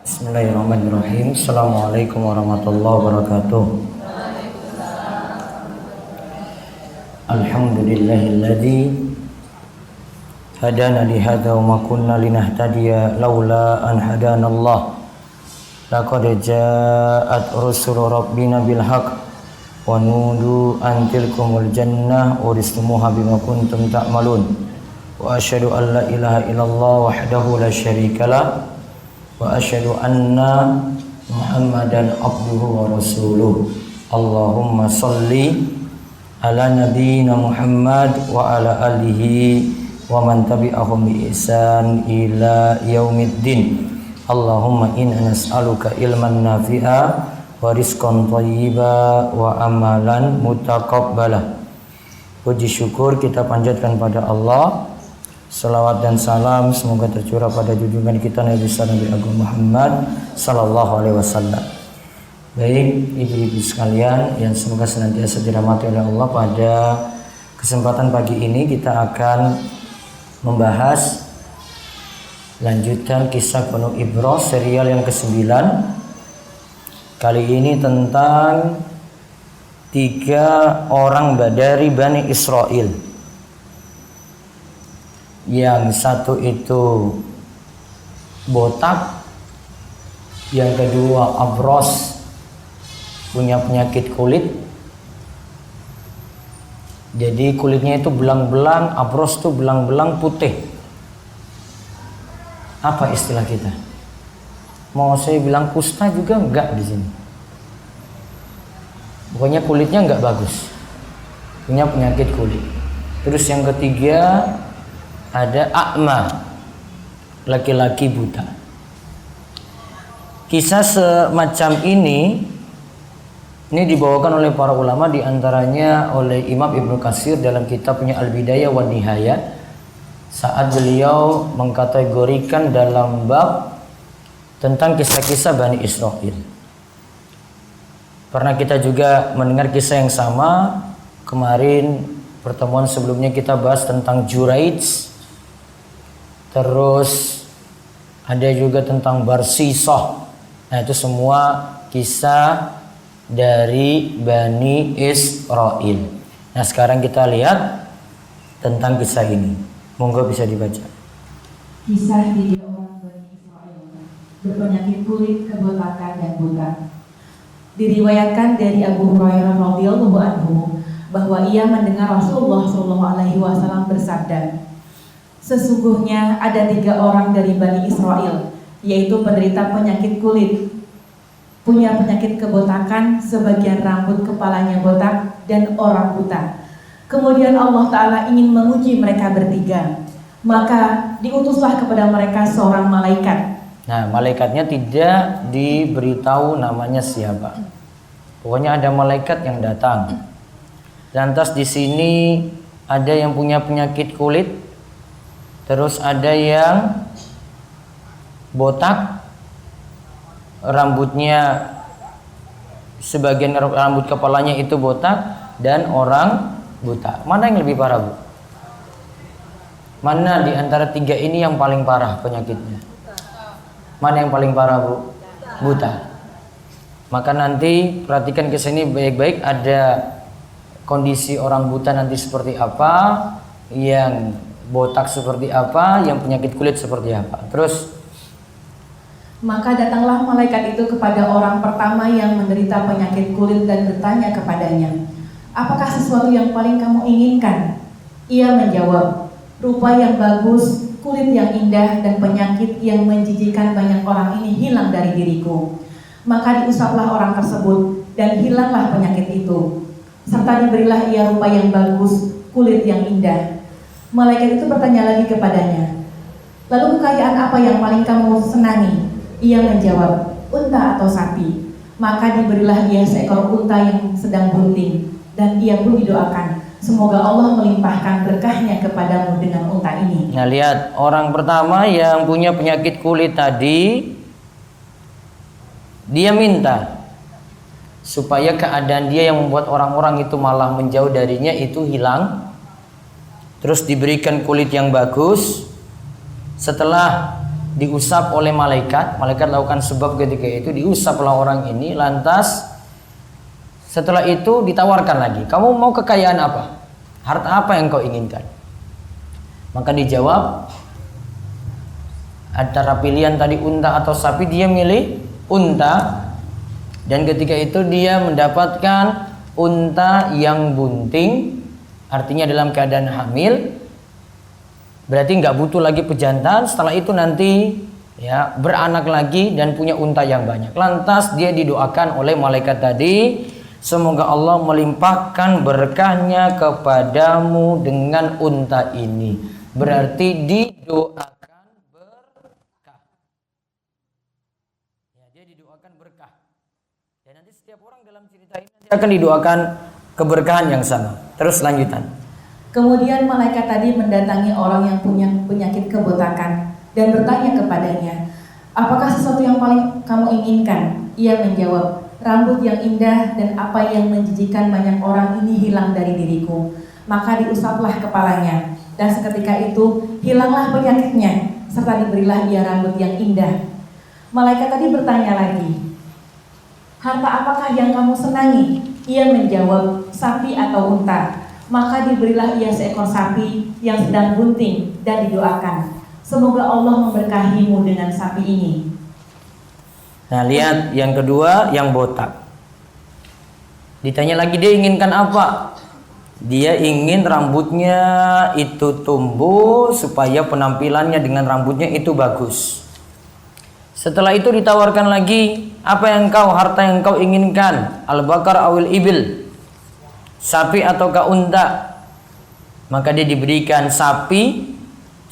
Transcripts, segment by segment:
Bismillahirrahmanirrahim. Assalamualaikum warahmatullahi wabarakatuh. Alhamdulillahilladzi hadana li hadza wa ma kunna linahtadiya laula an hadanallah. Laqad ja'at rusulu rabbina bil haqq wa nudu an tilkumul jannah uristumuha bima kuntum ta'malun. Wa asyhadu an la ilaha illallah wahdahu la syarikalah wa asyhadu anna Muhammadan abduhu wa rasuluh. Allahumma sholli ala nabiyyina Muhammad wa ala alihi wa man tabi'ahum bi ihsan ila yaumiddin. Allahumma inna nas'aluka ilman nafi'a wa rizqan thayyiba wa amalan mutaqabbalah. Puji syukur kita panjatkan pada Allah. Salawat dan salam semoga tercurah pada junjungan kita Nabi Agung Muhammad sallallahu alaihi wasallam. Baik ibu-ibu sekalian yang semoga senantiasa dirahmati oleh Allah, pada kesempatan pagi ini kita akan membahas lanjutan kisah penuh ibrah serial yang ke-9. Kali ini tentang 3 orang dari Bani Israel. Yang satu itu botak, yang kedua abros, punya penyakit kulit. Jadi kulitnya itu belang-belang, abros itu belang-belang putih. Apa istilah kita? Mau saya bilang kusta juga enggak di sini. Pokoknya kulitnya enggak bagus, punya penyakit kulit. Terus yang ketiga ada a'ma, laki-laki buta. Kisah semacam ini dibawakan oleh para ulama, diantaranya oleh Imam Ibnu Katsir dalam kitabnya Al-Bidayah wan Nihayah, saat beliau mengkategorikan dalam bab tentang kisah-kisah Bani Israil. Pernah kita juga mendengar kisah yang sama kemarin, pertemuan sebelumnya kita bahas tentang Juraij. Terus ada juga tentang Barsisah. Nah, itu semua kisah dari Bani Israil. Nah, sekarang kita lihat tentang kisah ini. Monggo bisa dibaca. Kisah 3 orang Bani Israil berpenyakit kulit, kebotakan dan buta. Diriwayatkan dari Abu Hurairah radhiyallahu anhu bahwa ia mendengar Rasulullah SAW bersabda, sesungguhnya ada 3 orang dari Bani Israil, yaitu penderita penyakit kulit, punya penyakit kebotakan, sebagian rambut kepalanya botak, dan orang buta. Kemudian Allah Ta'ala ingin menguji mereka bertiga, maka diutuslah kepada mereka seorang malaikat. Nah, malaikatnya tidak diberitahu namanya siapa. Pokoknya ada malaikat yang datang. Lantas di sini ada yang punya penyakit kulit, terus ada yang botak, rambutnya sebagian rambut kepalanya itu botak, dan orang buta. Mana yang lebih parah, Bu? Mana di antara 3 ini yang paling parah penyakitnya? Mana yang paling parah, Bu? Buta. Maka nanti perhatikan ke sini baik-baik, ada kondisi orang buta nanti seperti apa, yang botak seperti apa, yang penyakit kulit seperti apa. Terus, maka datanglah malaikat itu kepada orang pertama yang menderita penyakit kulit dan bertanya kepadanya, apakah sesuatu yang paling kamu inginkan? Ia menjawab, rupa yang bagus, kulit yang indah, dan penyakit yang menjijikan banyak orang ini hilang dari diriku. Maka diusaplah orang tersebut dan hilanglah penyakit itu, serta diberilah ia rupa yang bagus, kulit yang indah. Malaikat itu bertanya lagi kepadanya, lalu kekayaan apa yang paling kamu senangi? Ia menjawab, unta atau sapi. Maka diberilah ia seekor unta yang sedang bunting, dan ia pun didoakan, semoga Allah melimpahkan berkahnya kepadamu dengan unta ini. Nah, lihat orang pertama yang punya penyakit kulit tadi, dia minta supaya keadaan dia yang membuat orang-orang itu malah menjauh darinya itu hilang. Terus diberikan kulit yang bagus. Setelah diusap oleh malaikat lakukan sebab ketika itu, diusaplah orang ini, lantas setelah itu ditawarkan lagi, kamu mau kekayaan apa? Harta apa yang kau inginkan? Maka dijawab, antara pilihan tadi unta atau sapi, dia milih unta. Dan ketika itu dia mendapatkan unta yang bunting, artinya dalam keadaan hamil, berarti nggak butuh lagi pejantan. Setelah itu nanti ya beranak lagi dan punya unta yang banyak. Lantas dia didoakan oleh malaikat tadi, semoga Allah melimpahkan berkahnya kepadamu dengan unta ini. Berarti didoakan berkah. Ya, dia didoakan berkah. Dan nanti setiap orang dalam cerita ini nanti akan didoakan keberkahan yang sama. Terus lanjutan. Kemudian malaikat tadi mendatangi orang yang punya penyakit kebotakan dan bertanya kepadanya, apakah sesuatu yang paling kamu inginkan? Ia menjawab, rambut yang indah dan apa yang menjijikan banyak orang ini hilang dari diriku. Maka diusaplah kepalanya, dan seketika itu hilanglah penyakitnya, serta diberilah ia rambut yang indah. Malaikat tadi bertanya lagi, harta apakah yang kamu senangi? Ia menjawab, sapi atau unta. Maka diberilah ia seekor sapi yang sedang bunting dan didoakan, semoga Allah memberkahimu dengan sapi ini. Nah, lihat yang kedua, yang botak. Ditanya lagi, dia inginkan apa? Dia ingin rambutnya itu tumbuh supaya penampilannya dengan rambutnya itu bagus. Setelah itu ditawarkan lagi, apa yang harta yang kau inginkan? Al-bakar awil ibil, sapi ataukah unta? Maka dia diberikan sapi.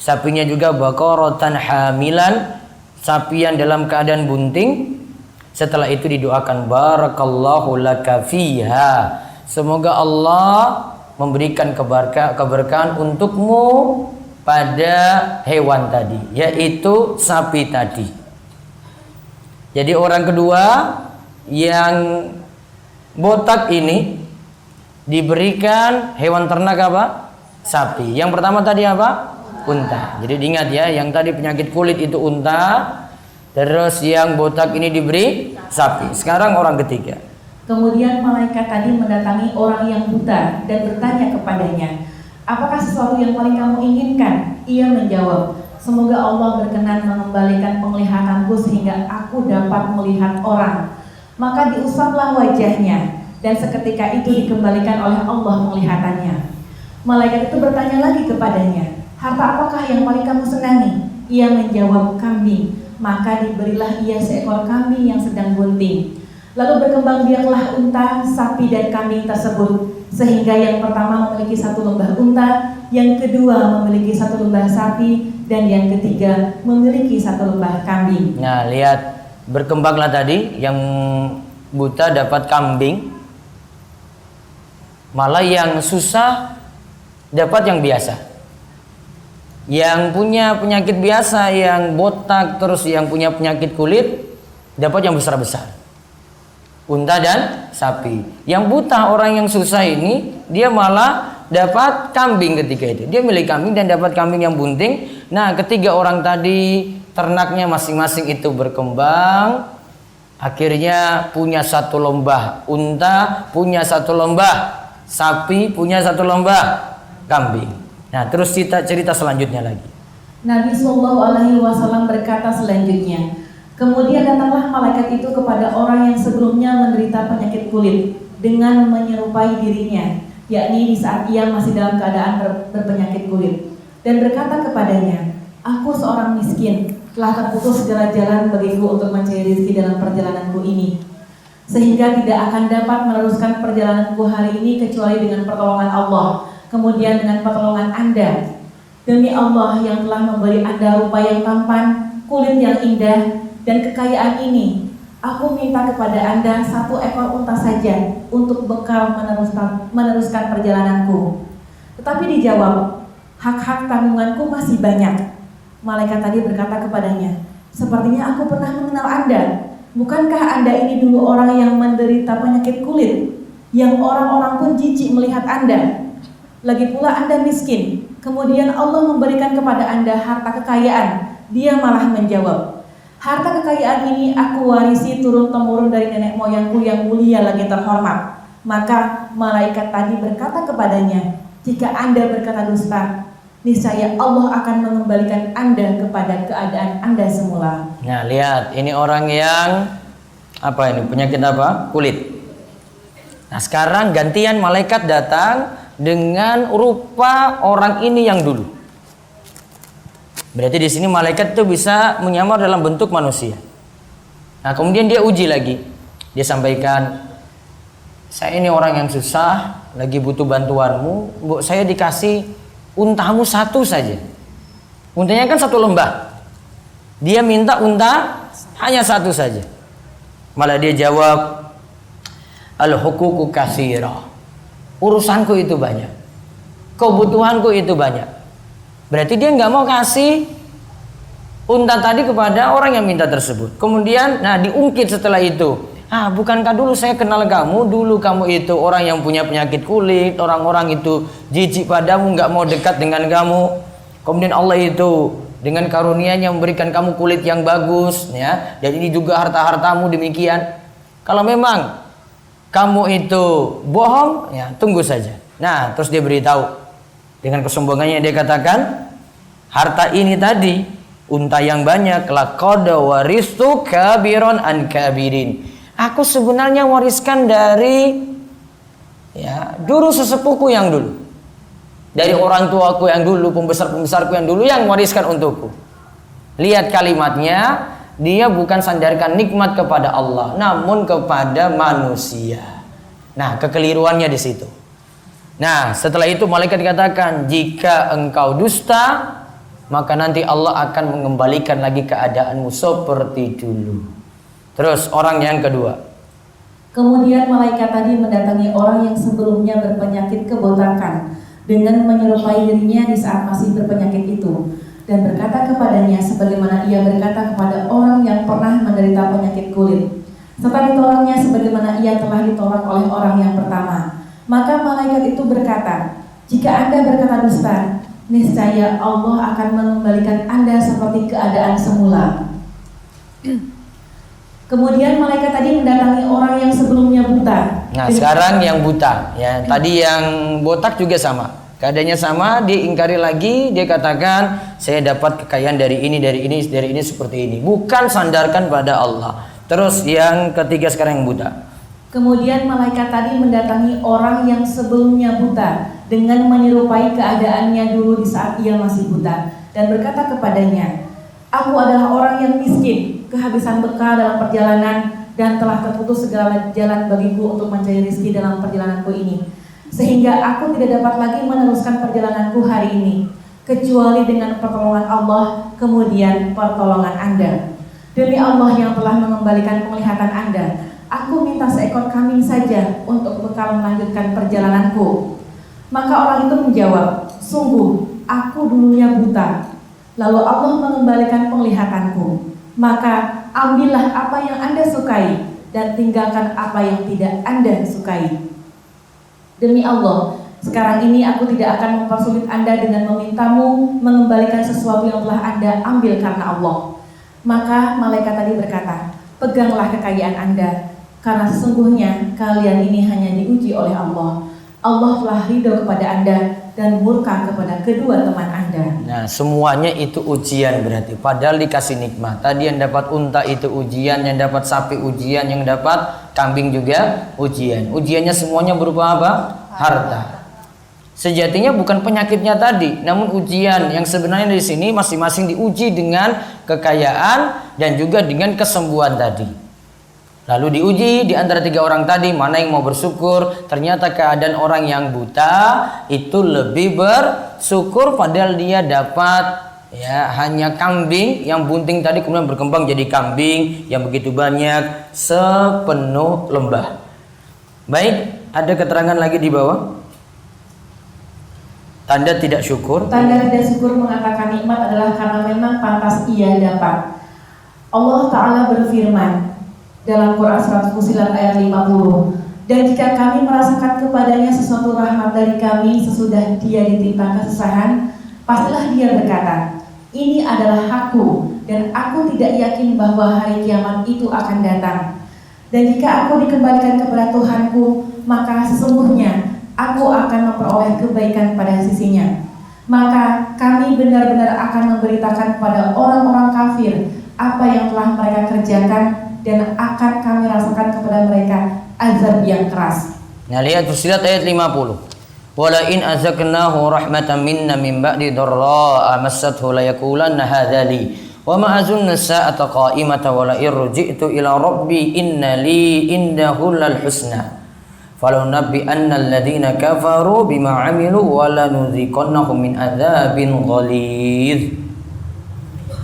Sapinya juga baqaratan hamilan, sapi yang dalam keadaan bunting. Setelah itu didoakan, barakallahu laka fiha, semoga Allah memberikan keberkahan untukmu pada hewan tadi, yaitu sapi tadi. Jadi orang kedua yang botak ini diberikan hewan ternak apa? Sapi. Yang pertama tadi apa? Unta. Jadi diingat ya, yang tadi penyakit kulit itu unta, terus yang botak ini diberi sapi. Sekarang orang ketiga. Kemudian malaikat tadi mendatangi orang yang buta dan bertanya kepadanya, apakah sesuatu yang paling kamu inginkan? Ia menjawab, semoga Allah berkenan mengembalikan penglihatanku sehingga aku dapat melihat orang. Maka diusaplah wajahnya, dan seketika itu dikembalikan oleh Allah penglihatannya. Malaikat itu bertanya lagi kepadanya, harta apakah yang paling kamu senangi? Ia menjawab, kambing. Maka diberilah ia seekor kambing yang sedang bunting. Lalu berkembang biaklah unta, sapi dan kambing tersebut, sehingga yang pertama memiliki satu lembah unta, yang kedua memiliki satu lembah sapi, dan yang ketiga memiliki satu lembah kambing. Nah, lihat, berkembanglah tadi, yang buta dapat kambing, malah yang susah dapat yang biasa. Yang punya penyakit biasa, yang botak, terus yang punya penyakit kulit dapat yang besar-besar, unta dan sapi. Yang buta, orang yang susah ini, dia malah dapat kambing ketika itu. Dia milik kambing dan dapat kambing yang bunting. Nah, ketiga orang tadi ternaknya masing-masing itu berkembang, akhirnya punya satu lembah unta, punya satu lembah sapi, punya satu lembah kambing. Nah, terus cerita selanjutnya lagi. Nabi SAW berkata selanjutnya, kemudian datanglah malaikat itu kepada orang yang sebelumnya menderita penyakit kulit dengan menyerupai dirinya, yakni di saat ia masih dalam keadaan berpenyakit kulit, dan berkata kepadanya, aku seorang miskin, telah terputus segala jalan bagiku untuk mencari rezeki dalam perjalananku ini, sehingga tidak akan dapat meneruskan perjalananku hari ini kecuali dengan pertolongan Allah, kemudian dengan pertolongan Anda. Demi Allah yang telah memberi Anda rupa yang tampan, kulit yang indah, dan kekayaan ini, aku minta kepada Anda satu ekor unta saja untuk bekal meneruskan perjalananku. Tetapi dijawab, hak-hak tanggunganku masih banyak. Malaikat tadi berkata kepadanya, sepertinya aku pernah mengenal Anda. Bukankah Anda ini dulu orang yang menderita penyakit kulit, yang orang-orang pun jijik melihat Anda? Lagi pula Anda miskin, kemudian Allah memberikan kepada Anda harta kekayaan, dia malah menjawab, harta kekayaan ini aku warisi turun-temurun dari nenek moyangku yang mulia lagi terhormat. Maka malaikat tadi berkata kepadanya, jika Anda berkata dusta, niscaya Allah akan mengembalikan Anda kepada keadaan Anda semula. Nah, lihat, ini orang yang penyakit apa? Kulit. Nah, sekarang gantian malaikat datang dengan rupa orang ini yang dulu. Berarti di sini malaikat itu bisa menyamar dalam bentuk manusia. Nah, kemudian dia uji lagi. Dia sampaikan, saya ini orang yang susah, lagi butuh bantuanmu. Saya dikasih untamu satu saja. Untanya kan satu lembah. Dia minta unta hanya satu saja. Malah dia jawab, al-huququ katsira. Urusanku itu banyak. Kebutuhanku itu banyak. Berarti dia nggak mau kasih unta tadi kepada orang yang minta tersebut. Kemudian, diungkit setelah itu. Bukankah dulu saya kenal kamu? Dulu kamu itu orang yang punya penyakit kulit. Orang-orang itu jijik padamu, nggak mau dekat dengan kamu. Kemudian Allah itu dengan karunia-Nya memberikan kamu kulit yang bagus, ya. Dan ini juga harta-hartamu demikian. Kalau memang kamu itu bohong, ya tunggu saja. Nah, terus dia beritahu dengan kesombongannya, dia katakan, harta ini tadi, unta yang banyak, laqad waristu kabiron an kabirin. Aku sebenarnya wariskan dari dulu sesepuku yang dulu. Dari orang tuaku yang dulu, pembesar-pembesarku yang dulu yang wariskan untukku. Lihat kalimatnya, dia bukan sandarkan nikmat kepada Allah, namun kepada manusia. Nah, kekeliruannya di situ. Nah, setelah itu malaikat katakan, jika engkau dusta, maka nanti Allah akan mengembalikan lagi keadaanmu seperti dulu. Terus orang yang kedua. Kemudian malaikat tadi mendatangi orang yang sebelumnya berpenyakit kebotakan dengan menyerupai dirinya di saat masih berpenyakit itu, dan berkata kepadanya sebagaimana ia berkata kepada orang yang pernah menderita penyakit kulit, serta ditolaknya sebagaimana ia telah ditolak oleh orang yang pertama. Maka malaikat itu berkata, jika Anda berkata dusta, niscaya Allah akan mengembalikan Anda seperti keadaan semula. Kemudian malaikat tadi mendatangi orang yang sebelumnya buta. Nah, sekarang yang buta, ya. Tadi yang botak juga sama. Keadaannya sama, dia ingkari lagi, dia katakan, saya dapat kekayaan dari ini seperti ini. Bukan sandarkan pada Allah. Terus yang ketiga sekarang yang buta. Kemudian malaikat tadi mendatangi orang yang sebelumnya buta dengan menyerupai keadaannya dulu di saat ia masih buta, dan berkata kepadanya, aku adalah orang yang miskin, kehabisan bekal dalam perjalanan, dan telah terputus segala jalan bagiku untuk mencari rezeki dalam perjalananku ini, sehingga aku tidak dapat lagi meneruskan perjalananku hari ini, kecuali dengan pertolongan Allah, kemudian pertolongan Anda. Demi Allah yang telah mengembalikan penglihatan Anda, aku minta seekor kambing saja untuk bekal melanjutkan perjalananku. Maka orang itu menjawab, sungguh aku dulunya buta, lalu Allah mengembalikan penglihatanku. Maka ambillah apa yang Anda sukai dan tinggalkan apa yang tidak Anda sukai. Demi Allah, sekarang ini aku tidak akan mempersulit Anda dengan memintamu mengembalikan sesuatu yang telah Anda ambil karena Allah. Maka malaikat tadi berkata, peganglah kekayaan Anda, karena sesungguhnya kalian ini hanya diuji oleh Allah. Allah telah ridho kepada Anda dan murka kepada kedua teman Anda. Nah, semuanya itu ujian berarti. Padahal dikasih nikmat. Tadi yang dapat unta itu ujian, yang dapat sapi ujian, yang dapat kambing juga ujian. Ujiannya semuanya berupa apa? Harta. Sejatinya bukan penyakitnya tadi, namun ujian yang sebenarnya di sini masing-masing diuji dengan kekayaan dan juga dengan kesembuhan tadi. Lalu diuji di antara tiga orang tadi, mana yang mau bersyukur. Ternyata keadaan orang yang buta itu lebih bersyukur, padahal dia dapat hanya kambing yang bunting tadi kemudian berkembang jadi kambing yang begitu banyak sepenuh lembah. Baik, ada keterangan lagi di bawah. Tanda tidak syukur. Tanda tidak syukur mengatakan nikmat adalah karena memang pantas ia dapat. Allah Ta'ala berfirman dalam Quran Surat Fussilat ayat 50, dan jika kami merasakan kepadanya sesuatu rahmat dari kami sesudah dia ditimpa kesusahan, pastilah dia berkata, ini adalah hakku dan aku tidak yakin bahwa hari kiamat itu akan datang. Dan jika aku dikembalikan kepada Tuhanku, maka sesungguhnya aku akan memperoleh kebaikan pada sisinya. Maka kami benar-benar akan memberitakan kepada orang-orang kafir apa yang telah mereka kerjakan, dan akan kami rasakan kepada mereka azab yang keras. Nah, lihat Fussilat ayat 50. Wala in azaqnahu rahmatan minna min ba'di dharra massathu la yaqulanna hadza li wa ma azunnu sa'ata qa'imatan wa la irji'tu ila rabbi inna li indahu lal husna falau nabbi anna alladhina kafaru bima 'amilu wa lanudhiqannahum min adzabin ghalidh.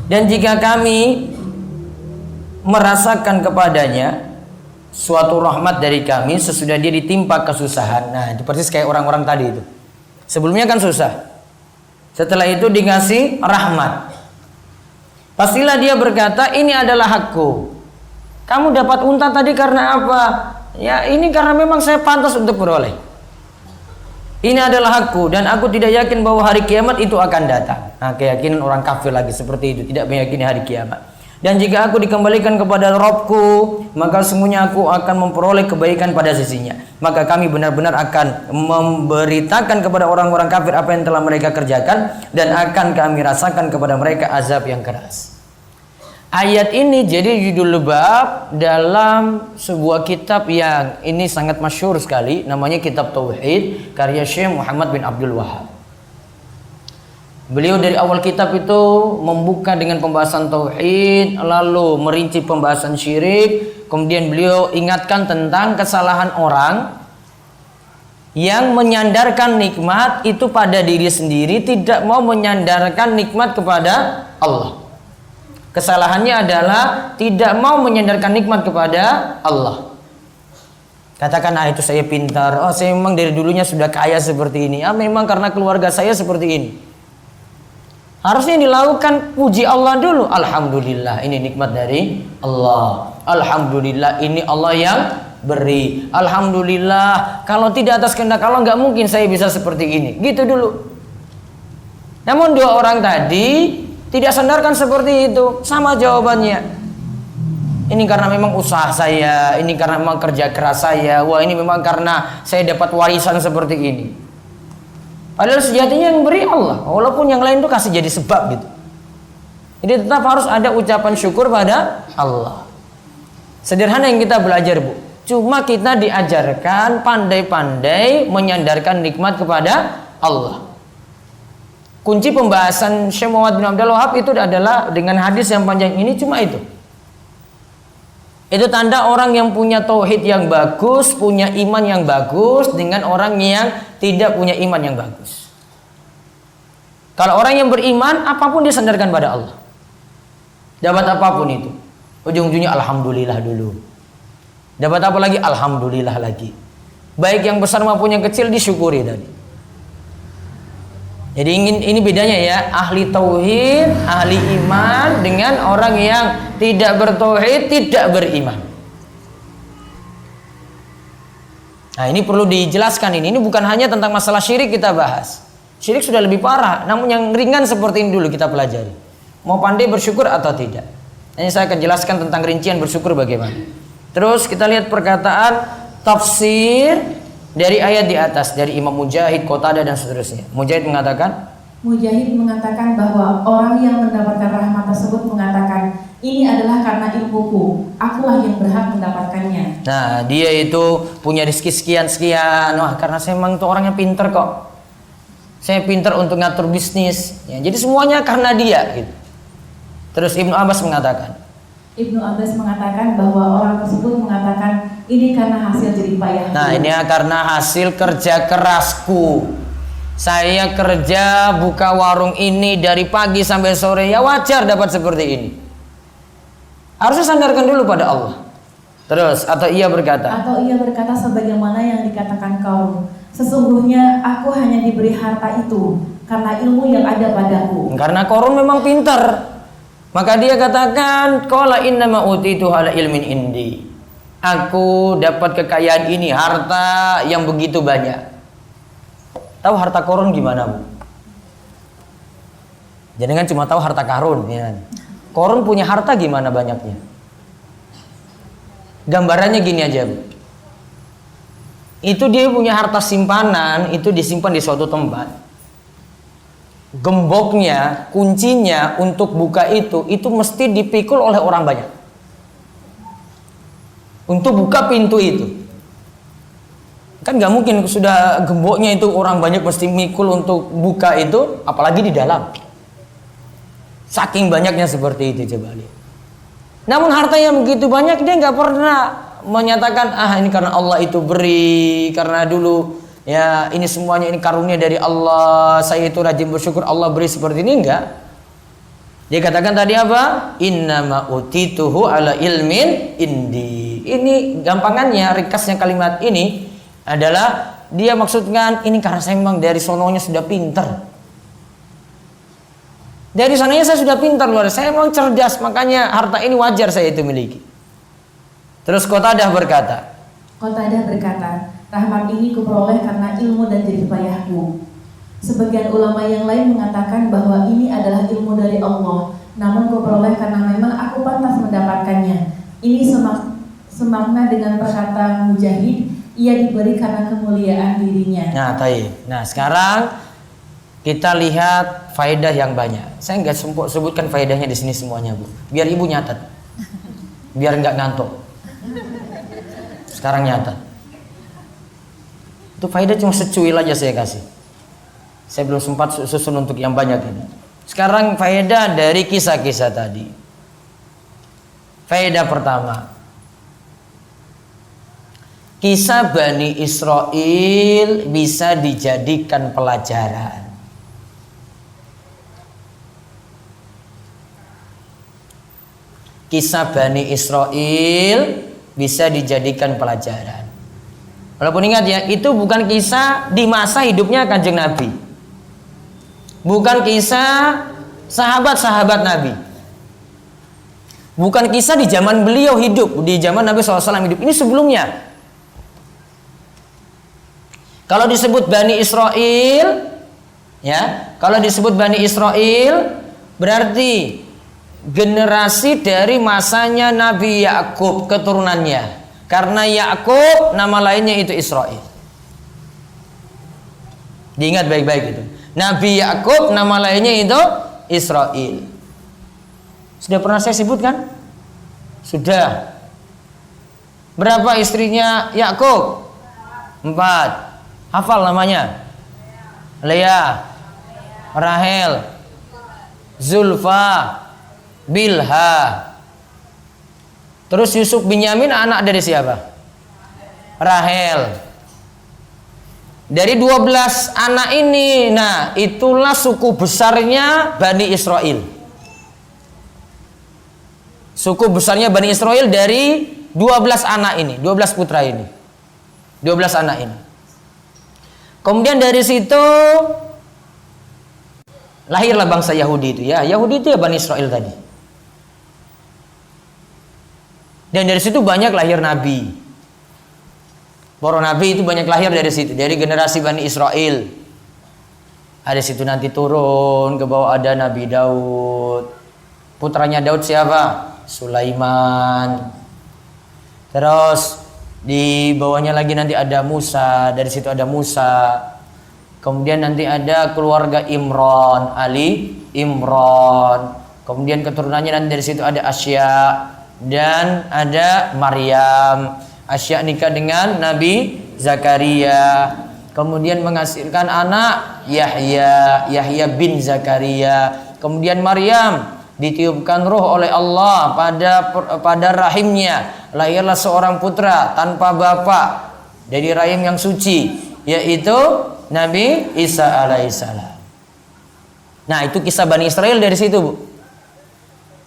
Dan jika kami merasakan kepadanya suatu rahmat dari kami sesudah dia ditimpa kesusahan. Nah, itu persis kayak orang-orang tadi itu. Sebelumnya kan susah. Setelah itu dikasih rahmat. Pastilah dia berkata, ini adalah hakku. Kamu dapat unta tadi karena apa? Ya, ini karena memang saya pantas untuk beroleh. Ini adalah hakku dan aku tidak yakin bahwa hari kiamat itu akan datang. Nah, keyakinan orang kafir lagi seperti itu, tidak meyakini hari kiamat. Dan jika aku dikembalikan kepada Rabbku, maka semuanya aku akan memperoleh kebaikan pada sisinya. Maka kami benar-benar akan memberitakan kepada orang-orang kafir apa yang telah mereka kerjakan, dan akan kami rasakan kepada mereka azab yang keras. Ayat ini jadi judul bab dalam sebuah kitab yang ini sangat masyhur sekali, namanya Kitab Tauhid karya Syekh Muhammad bin Abdul Wahab. Beliau dari awal kitab itu membuka dengan pembahasan tauhid, lalu merinci pembahasan syirik, kemudian beliau ingatkan tentang kesalahan orang yang menyandarkan nikmat itu pada diri sendiri, tidak mau menyandarkan nikmat kepada Allah. Kesalahannya adalah tidak mau menyandarkan nikmat kepada Allah. Katakan, itu saya pintar, saya memang dari dulunya sudah kaya seperti ini, memang karena keluarga saya seperti ini. Harusnya dilakukan puji Allah dulu. Alhamdulillah, ini nikmat dari Allah. Alhamdulillah, ini Allah yang beri. Alhamdulillah, kalau tidak atas kehendak Allah nggak mungkin saya bisa seperti ini. Gitu dulu. Namun dua orang tadi tidak sandarkan seperti itu. Sama jawabannya. Ini karena memang usaha saya, ini karena memang kerja keras saya. Wah, ini memang karena saya dapat warisan seperti ini. Padahal sejatinya yang beri Allah, walaupun yang lain itu kasih jadi sebab gitu. Jadi tetap harus ada ucapan syukur pada Allah. Sederhana yang kita belajar, Bu. Cuma kita diajarkan pandai-pandai menyandarkan nikmat kepada Allah. Kunci pembahasan Syekh Muhammad bin Abdul Wahab itu adalah dengan hadis yang panjang ini, cuma itu. Itu tanda orang yang punya tauhid yang bagus, punya iman yang bagus, dengan orang yang tidak punya iman yang bagus. Kalau orang yang beriman, apapun dia sandarkan pada Allah. Dapat apapun itu, ujung-ujungnya alhamdulillah dulu. Dapat apa lagi? Alhamdulillah lagi. Baik yang besar maupun yang kecil disyukuri tadi. Jadi ini bedanya ya, ahli tauhid, ahli iman dengan orang yang tidak bertauhid, tidak beriman. Nah, ini perlu dijelaskan ini bukan hanya tentang masalah syirik kita bahas. Syirik sudah lebih parah, namun yang ringan seperti ini dulu kita pelajari. Mau pandai bersyukur atau tidak. Ini saya akan jelaskan tentang rincian bersyukur bagaimana. Terus kita lihat perkataan tafsir dari ayat di atas, dari Imam Mujahid, Qatadah dan seterusnya. Mujahid mengatakan bahwa orang yang mendapatkan rahmat tersebut mengatakan, ini adalah karena ilmuku, akulah yang berhak mendapatkannya. Nah, dia itu punya rezeki sekian-sekian. Wah, karena saya memang tuh orangnya pinter kok. Saya pinter untuk ngatur bisnis. Ya, jadi semuanya karena dia. Gitu. Terus Ibnu Abbas mengatakan bahwa orang tersebut mengatakan, ini karena hasil jerih payahku. Nah, ini karena hasil kerja kerasku. Saya kerja buka warung ini dari pagi sampai sore, ya wajar dapat seperti ini. Harusnya sandarkan dulu pada Allah. Terus, atau ia berkata sebagaimana yang dikatakan kaum, sesungguhnya aku hanya diberi harta itu karena ilmu yang ada padaku. Karena Qarun memang pintar. Maka dia katakan, qala innama utitu ala ilmin indi. Aku dapat kekayaan ini, harta yang begitu banyak. Tahu harta Qarun gimana, Bu? Jangan cuma tahu harta Qarun. Ya. Qarun punya harta gimana banyaknya? Gambarannya gini aja, Bu. Itu dia punya harta simpanan, itu disimpan di suatu tempat. Gemboknya, kuncinya untuk buka itu mesti dipikul oleh orang banyak. Untuk buka pintu itu. Kan gak mungkin sudah gemboknya itu orang banyak mesti mikul untuk buka itu, apalagi di dalam. Saking banyaknya seperti itu, coba lihat. Namun hartanya begitu banyak, dia gak pernah menyatakan ini karena Allah itu beri, karena dulu ya ini semuanya ini karunia dari Allah, saya itu rajin bersyukur Allah beri seperti ini. Enggak. Dia katakan tadi apa? Innama utituhu ala ilmin indi. Ini gampangannya, ringkasnya kalimat ini adalah dia maksudkan ini karena saya memang dari sononya sudah pinter. Dari sananya saya sudah pintar, luar saya memang cerdas, makanya harta ini wajar saya itu miliki. Terus Qatadah berkata, rahmat ini kuperoleh karena ilmu dan jerih payahku. Sebagian ulama yang lain mengatakan bahwa ini adalah ilmu dari Allah, namun kuperoleh karena memang aku pantas mendapatkannya. Ini semakna dengan perkataan Mujahid, ia diberi karena kemuliaan dirinya. Nah, sekarang kita lihat faedah yang banyak. Saya nggak sebutkan faedahnya di sini semuanya, Bu. Biar Ibu nyatet, biar nggak ngantuk. Sekarang nyata. Itu faedah cuma secuil aja saya kasih. Saya belum sempat susun untuk yang banyak ini. Sekarang faedah dari kisah-kisah tadi. Faedah pertama. Kisah Bani Israel bisa dijadikan pelajaran. Kisah Bani Israel bisa dijadikan pelajaran. Walaupun ingat ya, itu bukan kisah di masa hidupnya Kanjeng Nabi. Bukan kisah sahabat-sahabat Nabi. Bukan kisah di zaman beliau hidup, di zaman Nabi SAW hidup. Ini sebelumnya. Kalau disebut Bani Israel, ya, kalau disebut Bani Israel berarti generasi dari masanya Nabi Yakub keturunannya. Karena Yakub nama lainnya itu Israel. Diingat baik-baik itu. Nabi Yakub nama lainnya itu Israel. Sudah pernah saya sebutkan? Sudah. Berapa istrinya Yakub? 4. Hafal namanya. Leah, Rahel, Zulfa, Bilha. Terus Yusuf Binyamin anak dari siapa? Rahel. Dari 12 anak ini, nah itulah suku besarnya Bani Israel. Suku besarnya Bani Israel dari 12 anak ini, 12 putra ini. 12 anak ini. Kemudian dari situ lahirlah bangsa Yahudi itu ya. Yahudi itu ya Bani Israel tadi. Dan dari situ banyak lahir nabi. Para nabi itu banyak lahir dari situ, dari generasi Bani Israel. Ada situ nanti turun ke bawah ada Nabi Daud. Putranya Daud siapa? Sulaiman. Terus di bawahnya lagi nanti ada Musa, dari situ ada Musa. Kemudian nanti ada keluarga Imran, Ali Imran. Kemudian keturunannya nanti dari situ ada Asya dan ada Maryam. Asya nikah dengan Nabi Zakaria. Kemudian menghasilkan anak Yahya bin Zakaria. Kemudian Maryam ditiupkan ruh oleh Allah pada rahimnya. Lahirlah seorang putra tanpa bapak dari rahim yang suci, yaitu Nabi Isa alaihissalam. Nah, itu kisah Bani Israel dari situ, Bu.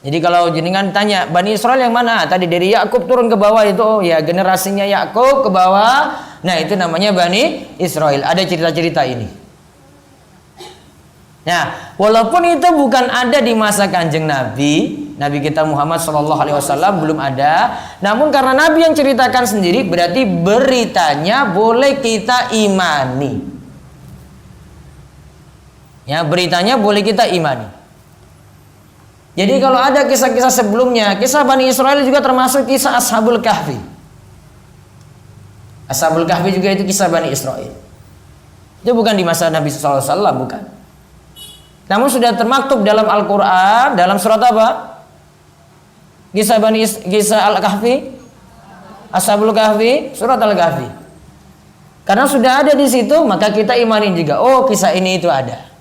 Jadi kalau jenengan tanya Bani Israel yang mana? Tadi dari Yakub turun ke bawah itu, oh ya generasinya Yakub ke bawah. Nah, itu namanya Bani Israel. Ada cerita-cerita ini. Nah, walaupun itu bukan ada di masa Kanjeng Nabi kita Muhammad SAW belum ada. Namun karena Nabi yang ceritakan sendiri, berarti beritanya boleh kita imani. Ya, beritanya boleh kita imani. Jadi kalau ada kisah-kisah sebelumnya, kisah Bani Israel juga termasuk kisah Ashabul Kahfi. Ashabul Kahfi juga itu kisah Bani Israel. Itu bukan di masa Nabi SAW, bukan. Namun sudah termaktub dalam Al-Quran, dalam surat apa? Kisah Al-Kahfi, Ashabul Kahfi, surat Al-Kahfi. Karena sudah ada di situ, maka kita imanin juga. Oh, kisah ini itu ada.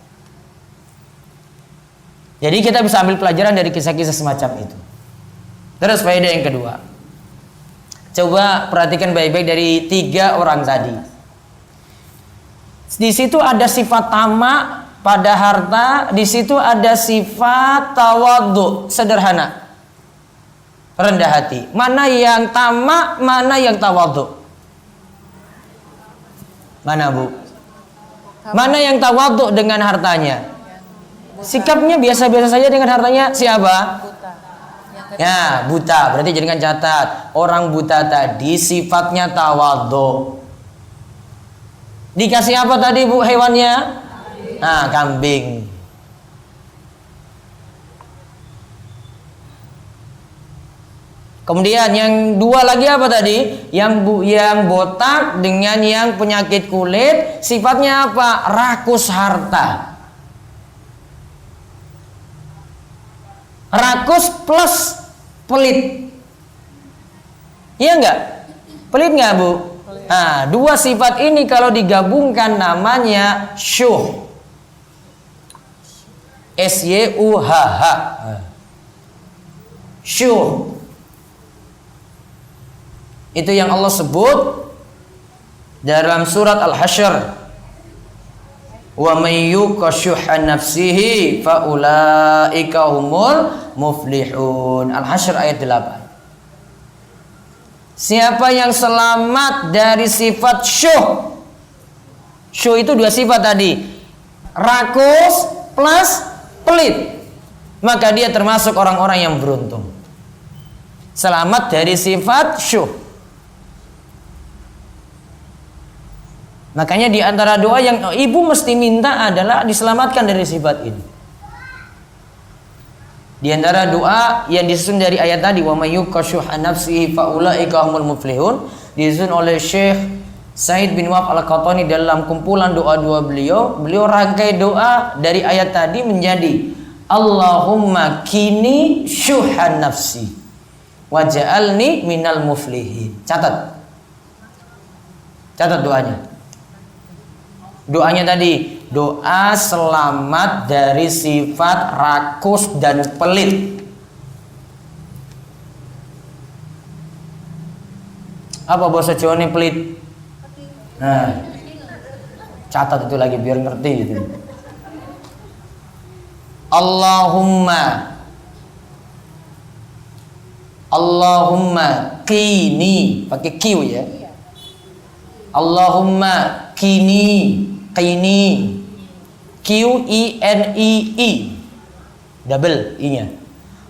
Jadi kita bisa ambil pelajaran dari kisah-kisah semacam itu. Terus faedah yang kedua. Coba perhatikan baik-baik dari 3 orang tadi. Di situ ada sifat tamak pada harta, di situ ada sifat tawadhu, sederhana. Rendah hati. Mana yang tamak, mana yang tawadhu? Mana, Bu? Mana yang tawadhu dengan hartanya? Sikapnya biasa-biasa saja dengan hartanya. Siapa? Ya, buta. Berarti jadikan catat. Orang buta tadi sifatnya tawadhu. Dikasih apa tadi, Bu, hewannya? Nah, kambing. Kemudian yang 2 lagi apa tadi? Yang botak dengan yang penyakit kulit, sifatnya apa? Rakus harta. Rakus plus pelit. Iya enggak? Pelit enggak, Bu? Nah, 2 sifat ini kalau digabungkan namanya syuh. S-Y-U-H-H. Syuh. Itu yang Allah sebut dalam surat Al-Hasyr. Wa may yuqashuha nafsihi fa ulaika humul muflihun. Al-Hasyr ayat 8. Siapa yang selamat dari sifat syuh. Syuh itu 2 sifat tadi. Rakus plus pelit. Maka dia termasuk orang-orang yang beruntung. Selamat dari sifat syuh. Makanya di antara doa yang ibu mesti minta adalah diselamatkan dari sifat ini. Di antara doa yang disusun dari ayat tadi, wa may yuqashuha nafsihi fa ulaika humul muflihun, disusun oleh Syekh Said bin Wahab Al-Qahtani dalam kumpulan doa-doa beliau. Beliau rangkai doa dari ayat tadi menjadi Allahumma kini syuhan nafsi waj'alni minal muflihin. Catat doanya. Doanya tadi, doa selamat dari sifat rakus dan pelit. Apa bahasa Jawa ini pelit? Nah, catat itu lagi biar ngerti gitu. Allahumma qini, pakai Q ya. Allahumma qini, Q-I-N-I-I, double I-nya.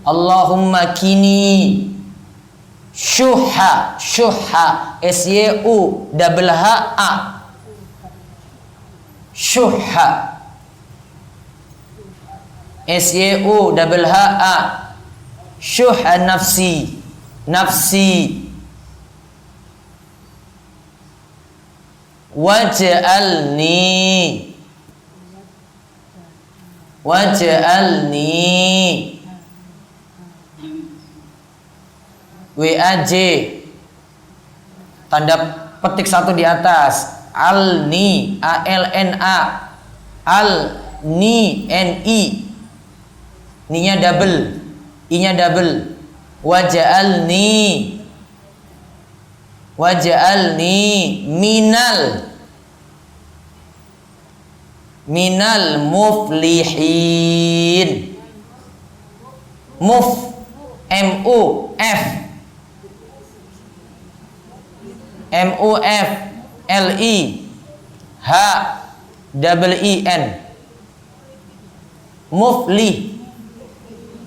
Allahumma kini syuha, S-Y-U double H-A, syuha, S-Y-U double H-A, syuha nafsi, waj'alni WAJ tanda petik 1 di atas, alni ALNA, alni NI, ni-nya double, I-nya double, waj'alni minal muflihin.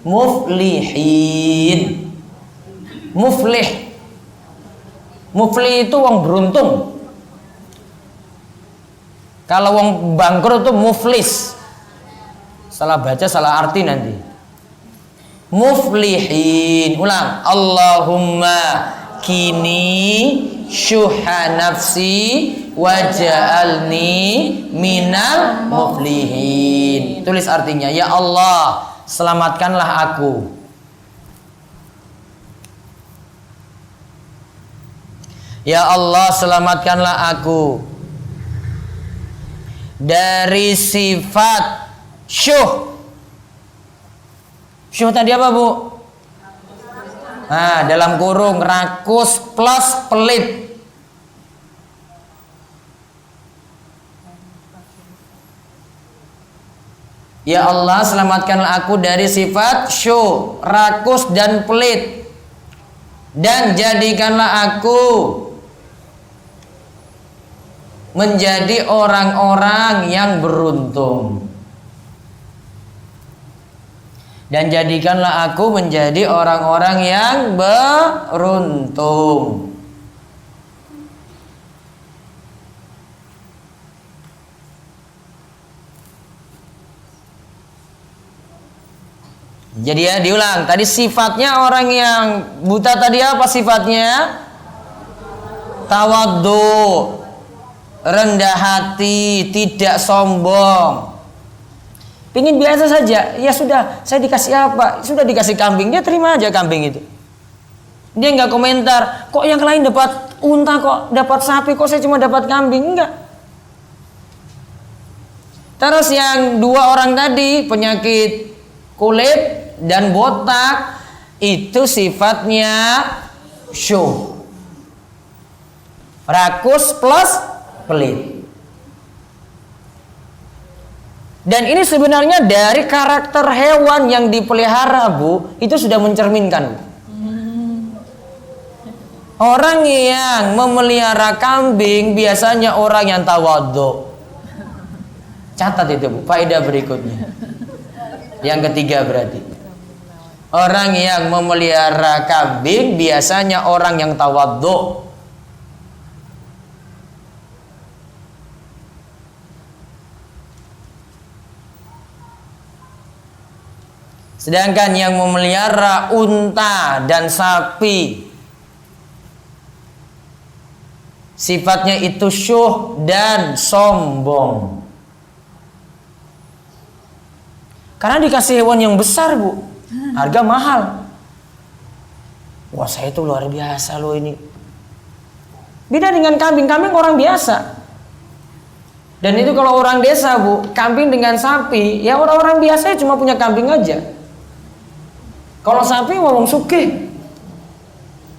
MUFLIHIN, muflihin. Muflih itu wong beruntung. Kalau wong bangkrut itu muflis. Salah baca, salah arti nanti. muflihin. Ulang. Allahumma kini syuha nafsi waj'alni minal muflihin. Tulis artinya, ya Allah, selamatkanlah aku. Ya Allah, selamatkanlah aku dari sifat syuh. Syuh tadi apa, Bu? Nah, dalam kurung rakus plus pelit. Ya Allah, selamatkanlah aku dari sifat syuh, rakus dan pelit. Dan jadikanlah aku menjadi orang-orang yang beruntung. Dan jadikanlah aku menjadi orang-orang yang beruntung. Jadi ya, diulang. Tadi sifatnya orang yang buta tadi apa sifatnya? Tawadhu, rendah hati, tidak sombong. Pingin biasa saja, ya sudah, saya dikasih apa? Sudah dikasih kambing, dia terima aja kambing itu. Dia nggak komentar, kok yang lain dapat unta, kok dapat sapi, kok saya cuma dapat kambing? Enggak. Terus yang dua orang tadi, penyakit kulit dan botak, itu sifatnya syuh, rakus plus pelit. Dan ini sebenarnya dari karakter hewan yang dipelihara, Bu, itu sudah mencerminkan. Orang yang memelihara kambing biasanya orang yang tawadhu. Catat itu, Bu, faedah berikutnya. Yang ketiga berarti. Orang yang memelihara kambing biasanya orang yang tawadhu. Sedangkan yang memelihara unta dan sapi sifatnya itu syuh dan sombong. Karena dikasih hewan yang besar, Bu, harga mahal. Wah, saya itu luar biasa loh ini. Beda dengan kambing, kambing orang biasa. Dan itu kalau orang desa, Bu, kambing dengan sapi, ya orang-orang biasa cuma punya kambing aja. Kalau sapi ngomong sugih.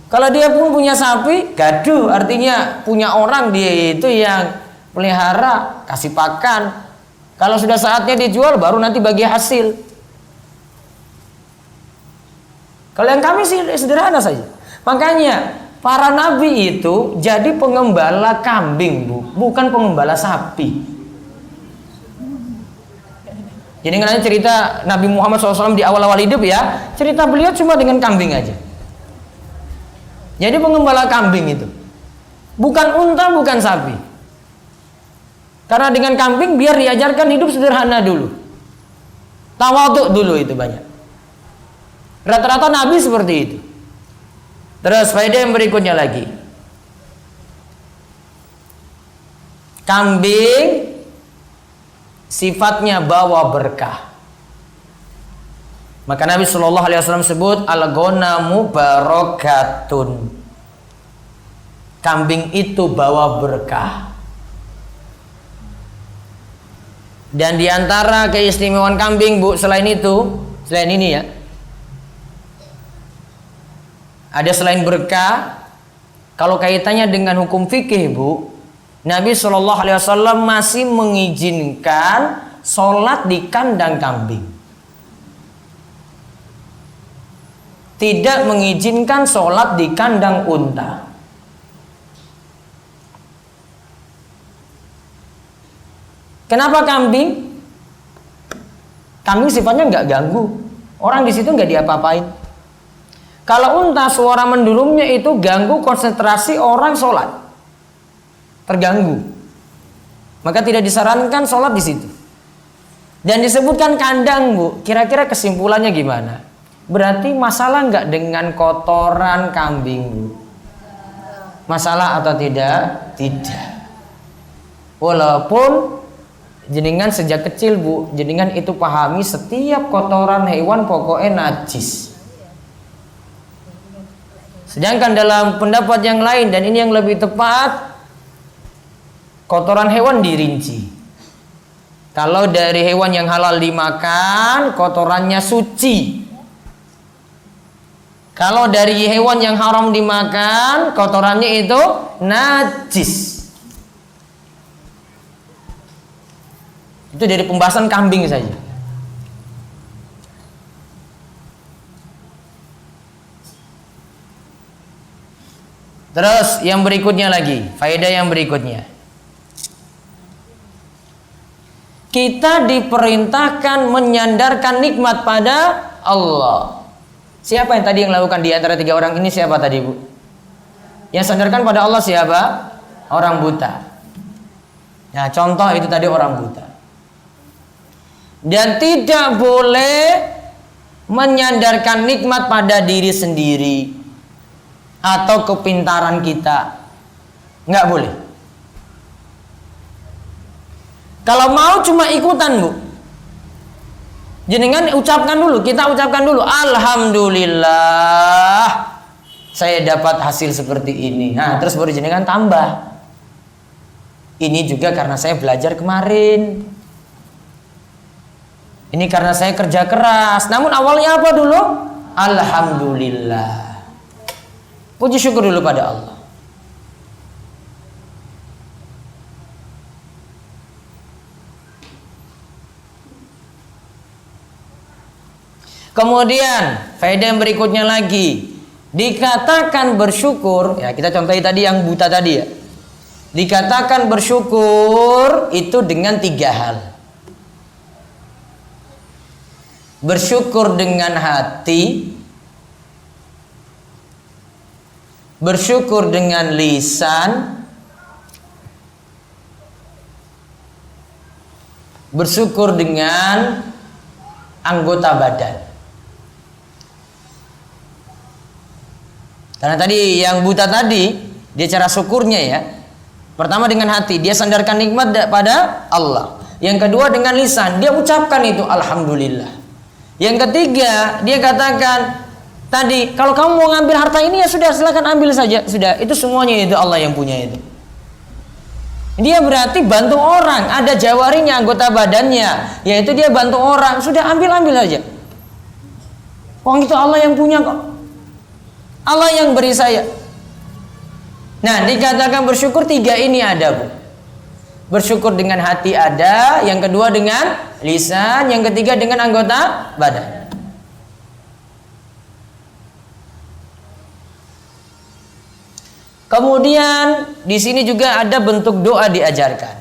Kalau dia pun punya sapi, gaduh, artinya punya orang dia itu yang pelihara, kasih pakan. Kalau sudah saatnya dijual, baru nanti bagi hasil. Kalau yang kami sih sederhana saja. Makanya para nabi itu jadi pengembala kambing, Bu, bukan pengembala sapi. Jadi nggak cerita Nabi Muhammad SAW di awal-awal hidup ya, cerita beliau cuma dengan kambing aja. Jadi pengembala kambing itu bukan unta, bukan sapi. Karena dengan kambing biar diajarkan hidup sederhana dulu, tawadhu dulu, itu banyak. Rata-rata Nabi seperti itu. Terus faedah yang berikutnya lagi, kambing sifatnya bawa berkah. Maka Nabi Shallallahu Alaihi Wasallam sebut al-ghanamu barakatun. Kambing itu bawa berkah. Dan diantara keistimewaan kambing, Bu, selain itu, selain ini ya, ada selain berkah. Kalau kaitannya dengan hukum fikih, Bu, Nabi Shallallahu Alaihi Wasallam masih mengizinkan sholat di kandang kambing, tidak mengizinkan sholat di kandang unta. Kenapa kambing? Kambing sifatnya nggak ganggu, orang di situ nggak diapa-apain. Kalau unta suara mendulumnya itu ganggu konsentrasi orang sholat, terganggu. Maka tidak disarankan sholat di situ. Dan disebutkan kandang, Bu. Kira-kira kesimpulannya gimana? Berarti masalah nggak dengan kotoran kambing, Bu? Masalah atau tidak? Tidak. Walaupun jenengan sejak kecil, Bu, jenengan itu pahami setiap kotoran hewan pokoknya najis. Sedangkan dalam pendapat yang lain, dan ini yang lebih tepat, kotoran hewan dirinci. Kalau dari hewan yang halal dimakan, kotorannya suci. Kalau dari hewan yang haram dimakan, kotorannya itu najis. Itu dari pembahasan kambing saja. Terus yang berikutnya lagi, faedah yang berikutnya. Kita diperintahkan menyandarkan nikmat pada Allah. Siapa yang tadi yang lakukan di antara 3 orang ini, siapa tadi, Bu? Yang sandarkan pada Allah siapa? Orang buta. Nah, contoh itu tadi orang buta. Dan tidak boleh menyandarkan nikmat pada diri sendiri atau kepintaran kita. Nggak boleh. Kalau mau cuma ikutan, Bu, jenengan ucapkan dulu, kita ucapkan dulu, alhamdulillah saya dapat hasil seperti ini. Nah, terus baru jenengan tambah, ini juga karena saya belajar kemarin, ini karena saya kerja keras. Namun awalnya apa dulu? Alhamdulillah. Puji syukur dulu pada Allah. Kemudian faedah yang berikutnya lagi, dikatakan bersyukur, ya kita contohi tadi yang buta tadi ya. Dikatakan bersyukur itu dengan 3 hal. Bersyukur dengan hati, bersyukur dengan lisan, bersyukur dengan anggota badan. Karena tadi yang buta tadi, dia cara syukurnya ya. Pertama dengan hati, dia sandarkan nikmat pada Allah. Yang kedua dengan lisan, dia ucapkan itu alhamdulillah. Yang ketiga, dia katakan tadi, kalau kamu mau ngambil harta ini ya sudah, silakan ambil saja. Sudah, itu semuanya itu Allah yang punya itu. Dia berarti bantu orang, ada jawarinya, anggota badannya, yaitu dia bantu orang. Sudah, ambil saja. Wong itu Allah yang punya kok. Allah yang beri saya. Nah, dikatakan bersyukur 3 ini ada, Bu. Bersyukur dengan hati ada, yang kedua dengan lisan, yang ketiga dengan anggota badan. Kemudian di sini juga ada bentuk doa diajarkan.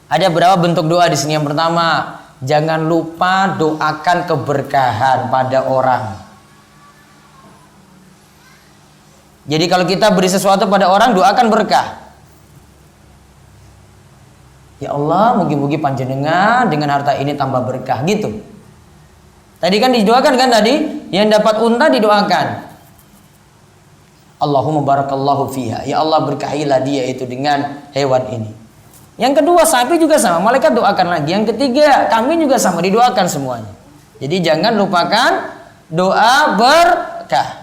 Ada berapa bentuk doa di sini? Yang pertama, jangan lupa doakan keberkahan pada orang. Jadi kalau kita beri sesuatu pada orang, doakan berkah. Ya Allah, mugi-mugi panjenengan dengan harta ini tambah berkah gitu. Tadi kan didoakan kan tadi, yang dapat unta didoakan. Allahumma barakallahu fiha. Ya Allah, berkahilah dia itu dengan hewan ini. Yang kedua, sapi juga sama, malaikat doakan lagi. Yang ketiga, kambing juga sama, didoakan semuanya. Jadi jangan lupakan doa berkah.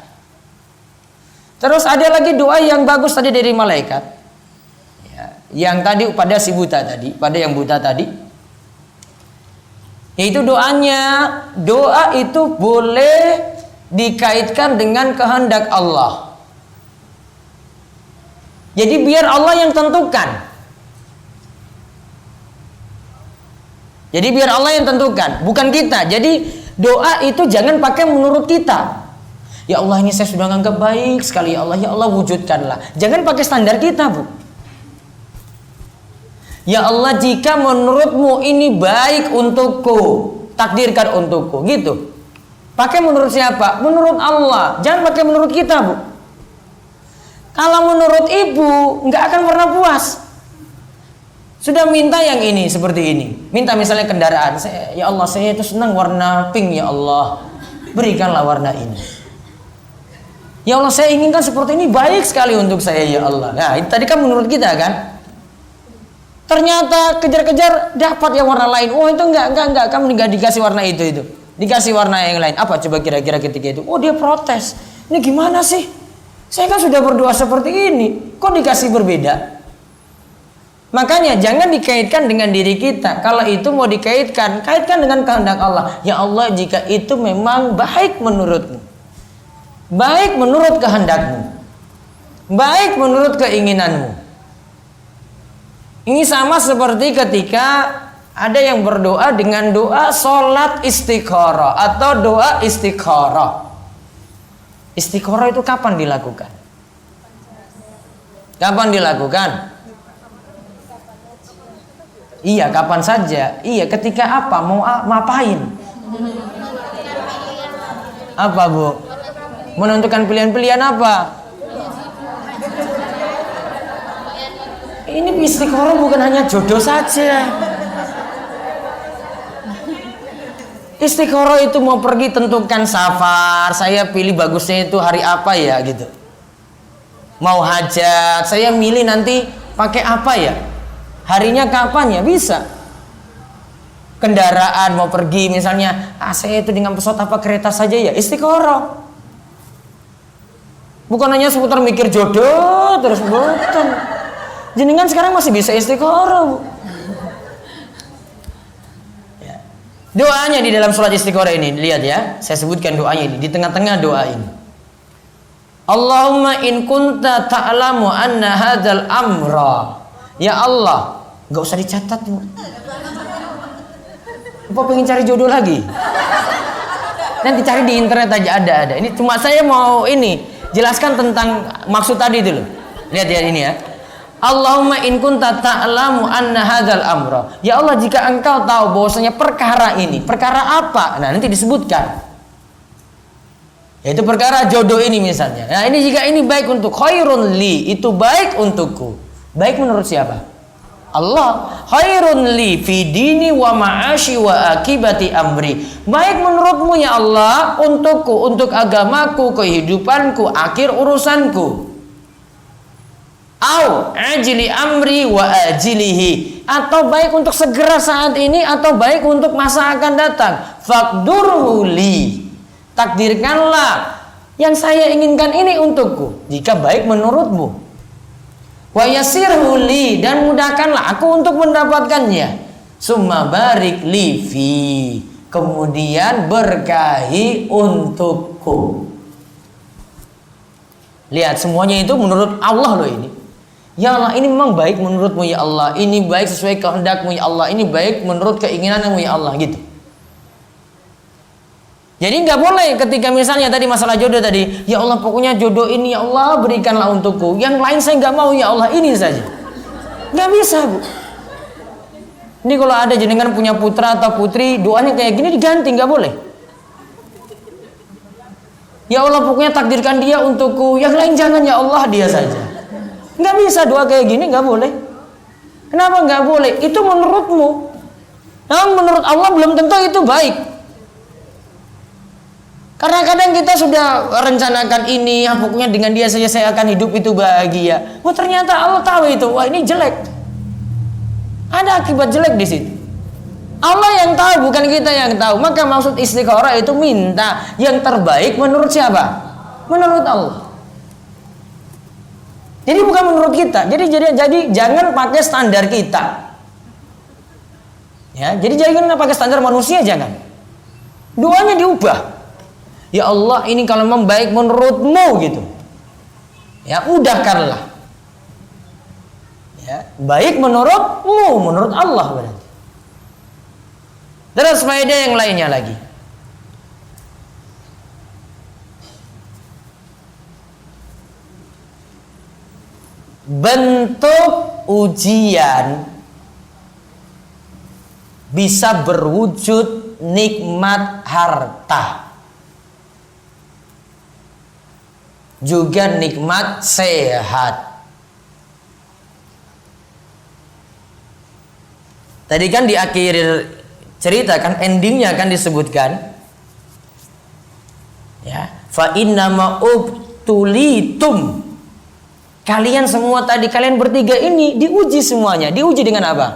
Terus ada lagi doa yang bagus tadi dari malaikat. Ya, yang tadi pada si buta tadi, pada yang buta tadi. Yaitu doanya, doa itu boleh dikaitkan dengan kehendak Allah. Jadi biar Allah yang tentukan. Jadi biar Allah yang tentukan, bukan kita. Jadi doa itu jangan pakai menurut kita. Ya Allah, ini saya sudah nganggap baik sekali, ya Allah wujudkanlah. Jangan pakai standar kita, Bu. Ya Allah, jika menurutmu ini baik untukku, takdirkan untukku, gitu. Pakai menurut siapa? Menurut Allah. Jangan pakai menurut kita, Bu. Kalau menurut ibu, nggak akan pernah puas. Sudah minta yang ini seperti ini. Minta misalnya kendaraan. Ya Allah, saya itu senang warna pink ya Allah. Berikanlah warna ini. Ya Allah, saya inginkan seperti ini, baik sekali untuk saya ya Allah. Nah, itu tadi kan menurut kita kan. Ternyata kejar-kejar dapat yang warna lain. Oh itu enggak. Kamu enggak dikasih warna itu. Dikasih warna yang lain. Apa coba kira-kira ketika itu? Oh dia protes. Ini gimana sih? Saya kan sudah berdoa seperti ini. Kok dikasih berbeda? Makanya jangan dikaitkan dengan diri kita. Kalau itu mau dikaitkan, kaitkan dengan kehendak Allah. Ya Allah, jika itu memang baik menurutmu, baik menurut kehendakmu, baik menurut keinginanmu. Ini sama seperti ketika ada yang berdoa dengan doa sholat istikharah atau doa istikharah. Istikharah itu kapan dilakukan? Kapan dilakukan? Iya, kapan saja. Iya, ketika apa? Mau ngapain? Apa, Bu? Menentukan pilihan-pilihan apa? Ini istikharah bukan hanya jodoh saja. Istikharah itu mau pergi tentukan safar. Saya pilih bagusnya itu hari apa ya gitu. Mau hajat, saya milih nanti pakai apa ya? Harinya kapan ya? Bisa. Kendaraan mau pergi misalnya, saya itu dengan pesawat apa kereta saja ya? Istikharah. Bukan hanya seputar mikir jodoh terus, bukan. Jenengan sekarang masih bisa istikharah, Bu. Ya. Doanya di dalam sholat istikharah ini, lihat ya, saya sebutkan doanya ini di tengah-tengah doa ini. Allahumma in kunta ta'lamu anna hadzal amra. Ya Allah, nggak usah dicatat, Bu. Apa pengen cari jodoh lagi? Nanti cari di internet aja, ada. Ini cuma saya mau ini jelaskan tentang maksud tadi itu loh. Lihat ya ini ya. Allahumma in kunta ta'lamu anna hadzal amra. Ya Allah, jika engkau tahu bahwasanya perkara ini, perkara apa? Nah, nanti disebutkan. Yaitu perkara jodoh ini misalnya. Nah, ini jika ini baik untuk khairun li, itu baik untukku. Baik menurut siapa? Allah. Khairun li fi dini wa ma'ashi wa akibati amri. Baik menurutmu ya Allah, untukku, untuk agamaku, kehidupanku, akhir urusanku. Au ajli amri wa ajilihi. Atau baik untuk segera saat ini, atau baik untuk masa akan datang. Faqdurhu li. Takdirkanlah yang saya inginkan ini untukku, jika baik menurutmu. Wa yassirhu li, dan mudahkanlah aku untuk mendapatkannya. Summa barik li fi, kemudian berkahi untukku. Lihat, semuanya itu menurut Allah loh ini. Ya Allah, ini memang baik menurutmu ya Allah. Ini baik sesuai kehendakmu ya Allah. Ini baik menurut keinginanmu ya Allah, gitu. Jadi nggak boleh ketika misalnya tadi masalah jodoh tadi, ya Allah pokoknya jodoh ini ya Allah berikanlah untukku, yang lain saya nggak mau ya Allah, ini saja. Nggak bisa, Bu. Ini kalau ada jenengan punya putra atau putri, doanya kayak gini diganti, nggak boleh. Ya Allah pokoknya takdirkan dia untukku, yang lain jangan ya Allah, dia saja. Nggak bisa doa kayak gini, nggak boleh. Kenapa nggak boleh? Itu menurutmu. Namun menurut Allah belum tentu itu baik. Karena kadang kita sudah rencanakan ini, ya pokoknya dengan dia saja saya akan hidup itu bahagia. Oh ternyata Allah tahu itu, wah ini jelek. Ada akibat jelek di situ. Allah yang tahu, bukan kita yang tahu. Maka maksud istikharah itu minta yang terbaik menurut siapa? Menurut Allah. Jadi bukan menurut kita. Jadi jangan pakai standar kita. Ya, jadi jangan pakai standar manusia, jangan. Doanya diubah. Ya Allah, ini kalau memang baik menurutmu gitu, ya udahkanlah. Ya, baik menurutmu, menurut Allah berarti. Terus faedah yang lainnya lagi. Bentuk ujian bisa berwujud nikmat harta, juga nikmat sehat. Tadi kan di akhir cerita kan endingnya kan disebutkan ya, fa innama ubtulitum. Kalian semua tadi, kalian bertiga ini diuji semuanya. Diuji dengan apa?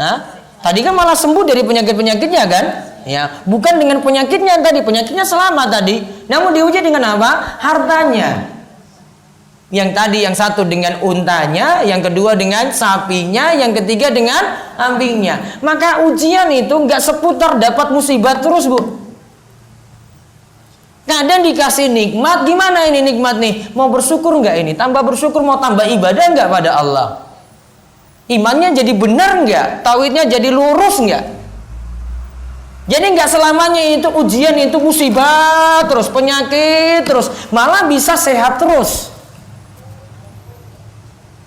Hah? Tadi kan malah sembuh dari penyakit-penyakitnya kan? Ya, bukan dengan penyakitnya tadi, penyakitnya selamat tadi. Namun diuji dengan apa? Hartanya. Yang tadi yang satu dengan untanya, yang kedua dengan sapinya, yang ketiga dengan kambingnya. Maka ujian itu nggak seputar dapat musibah terus, Bu. Kadang dikasih nikmat, gimana ini nikmat nih? Mau bersyukur nggak ini? Tambah bersyukur, mau tambah ibadah nggak pada Allah? Imannya jadi benar nggak? Tauhidnya jadi lurus nggak? Jadi nggak selamanya itu ujian itu musibah terus, penyakit terus, malah bisa sehat terus.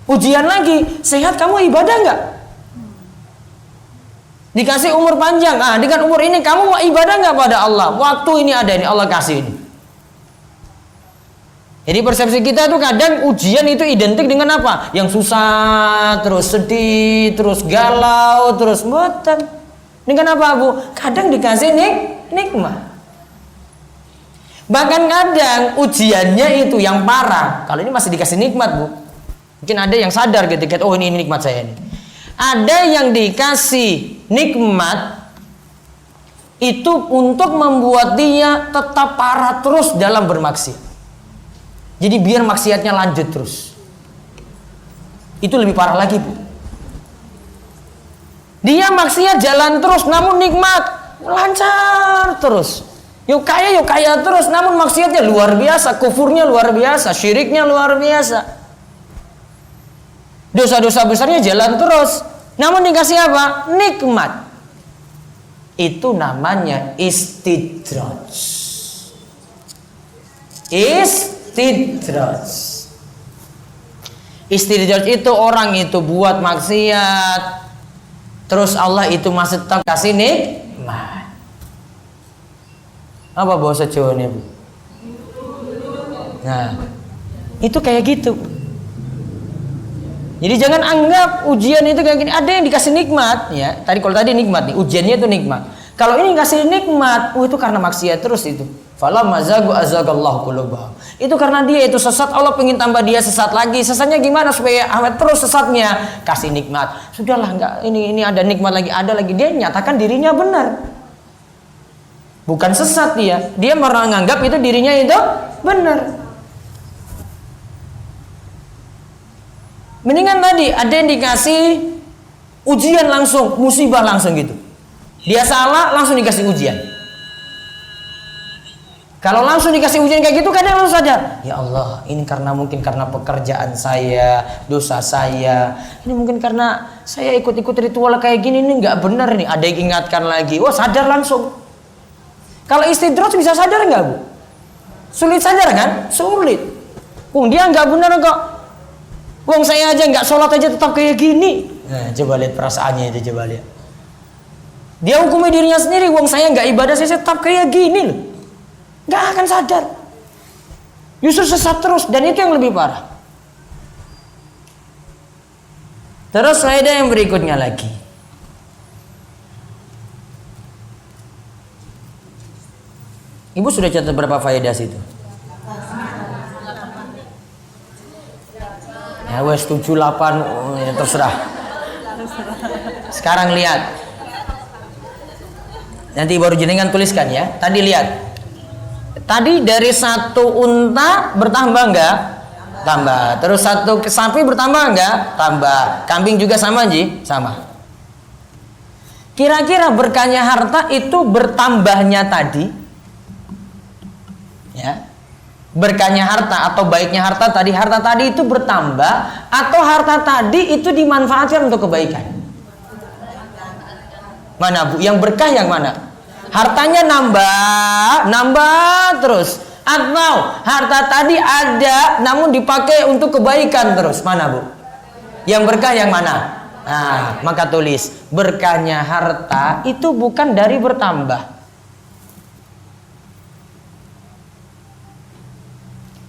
Ujian lagi, sehat kamu ibadah nggak? Dikasih umur panjang, dengan umur ini kamu mau ibadah nggak pada Allah? Waktu ini ada, ini Allah kasih ini. Jadi persepsi kita tuh kadang ujian itu identik dengan apa? Yang susah, terus sedih, terus galau, terus boten. Dengan apa, Bu? Kadang dikasih nikmat. Bahkan kadang ujiannya itu yang parah. Kalau ini masih dikasih nikmat, Bu. Mungkin ada yang sadar ketika oh ini nikmat saya ini. Ada yang dikasih nikmat itu untuk membuat dia tetap parah terus dalam bermaksiat. Jadi biar maksiatnya lanjut terus. Itu lebih parah lagi, Bu. Dia maksiat jalan terus namun nikmat lancar terus. Yuk kaya terus namun maksiatnya luar biasa, kufurnya luar biasa, syiriknya luar biasa. Dosa-dosa besarnya jalan terus. Namun dikasih apa? Nikmat. Itu namanya istidraj. Istidraj. Istidraj itu orang itu buat maksiat, terus Allah itu masih tetap kasih nikmat. Apa bahasa Jawanya, Bu? Nah, itu kayak gitu. Jadi jangan anggap ujian itu kayak gini. Ada yang dikasih nikmat, ya. Kalau tadi nikmat nih, ujiannya itu nikmat. Kalau ini dikasih nikmat, itu karena maksiat terus itu. Fala mazagu azagallahu qulubahum. Itu karena dia itu sesat, Allah pengen tambah dia sesat lagi. Sesatnya gimana supaya awet terus sesatnya? Kasih nikmat. Sudahlah, enggak ini ada nikmat lagi, ada lagi. Dia nyatakan dirinya benar. Bukan sesat dia. Dia menganggap itu dirinya itu benar. Mendingan tadi ada yang dikasih ujian langsung, musibah langsung gitu. Dia salah langsung dikasih ujian. Kalau langsung dikasih ujian kayak gitu kadang langsung sadar, ya Allah, ini mungkin karena pekerjaan saya, dosa saya. Ini mungkin karena saya ikut-ikut ritual kayak gini, ini nggak benar nih. Ada yang ingatkan lagi, wah sadar langsung. Kalau istidraj bisa sadar nggak, Bu? Sulit sadar kan? Sulit. Dia nggak benar kok. Wong saya aja nggak sholat aja tetap kayak gini. Nah, coba lihat perasaannya itu, coba lihat. Dia hukumi dirinya sendiri. Wong saya nggak ibadah, saya tetap kayak gini loh. Nggak akan sadar. Justru sesat terus, dan itu yang lebih parah. Terus faedah yang berikutnya lagi. Ibu sudah catat berapa faedah situ? Ya wes 7, 8, ya terserah. Sekarang lihat. Nanti baru jenengan tuliskan ya. Tadi lihat. Tadi dari satu unta bertambah enggak? Tambah. Terus satu sapi bertambah enggak? Tambah. Kambing juga sama, Ji? Sama. Kira-kira berkahnya harta itu bertambahnya tadi, ya, berkahnya harta atau baiknya harta tadi itu bertambah atau harta tadi itu dimanfaatkan untuk kebaikan? Mana, Bu? Yang berkah yang mana? Hartanya nambah terus, atau harta tadi ada namun dipakai untuk kebaikan terus? Mana, Bu? Yang berkah yang mana? Nah, maka tulis berkahnya harta itu bukan dari bertambah.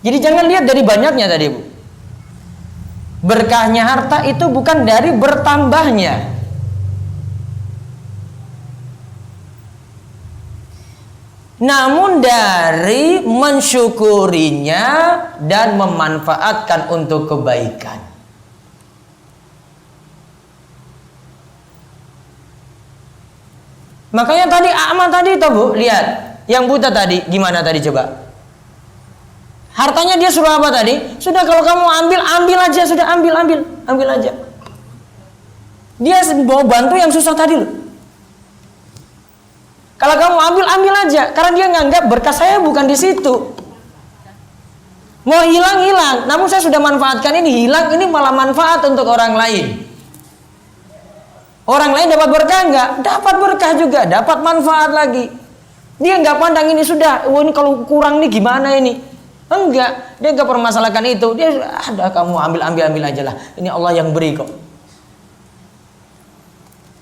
Jadi jangan lihat dari banyaknya tadi, Bu. Berkahnya harta itu bukan dari bertambahnya. namun dari mensyukurinya dan memanfaatkan untuk kebaikan. Makanya tadi A'ma tadi itu Bu, lihat yang buta tadi gimana tadi coba? Hartanya dia suruh apa tadi? Sudah kalau kamu ambil aja, sudah ambil aja. Dia mau bantu yang susah tadi loh. Kalau kamu ambil aja, karena dia nganggap berkah saya bukan di situ. Mau hilang, namun saya sudah manfaatkan ini, hilang ini malah manfaat untuk orang lain. Orang lain dapat berkah enggak? Dapat berkah juga, dapat manfaat lagi. Dia enggak pandang ini sudah, ini kalau kurang nih gimana ini? Enggak, dia enggak permasalahkan itu. Dia ada kamu ambil aja lah. Ini Allah yang beri kok.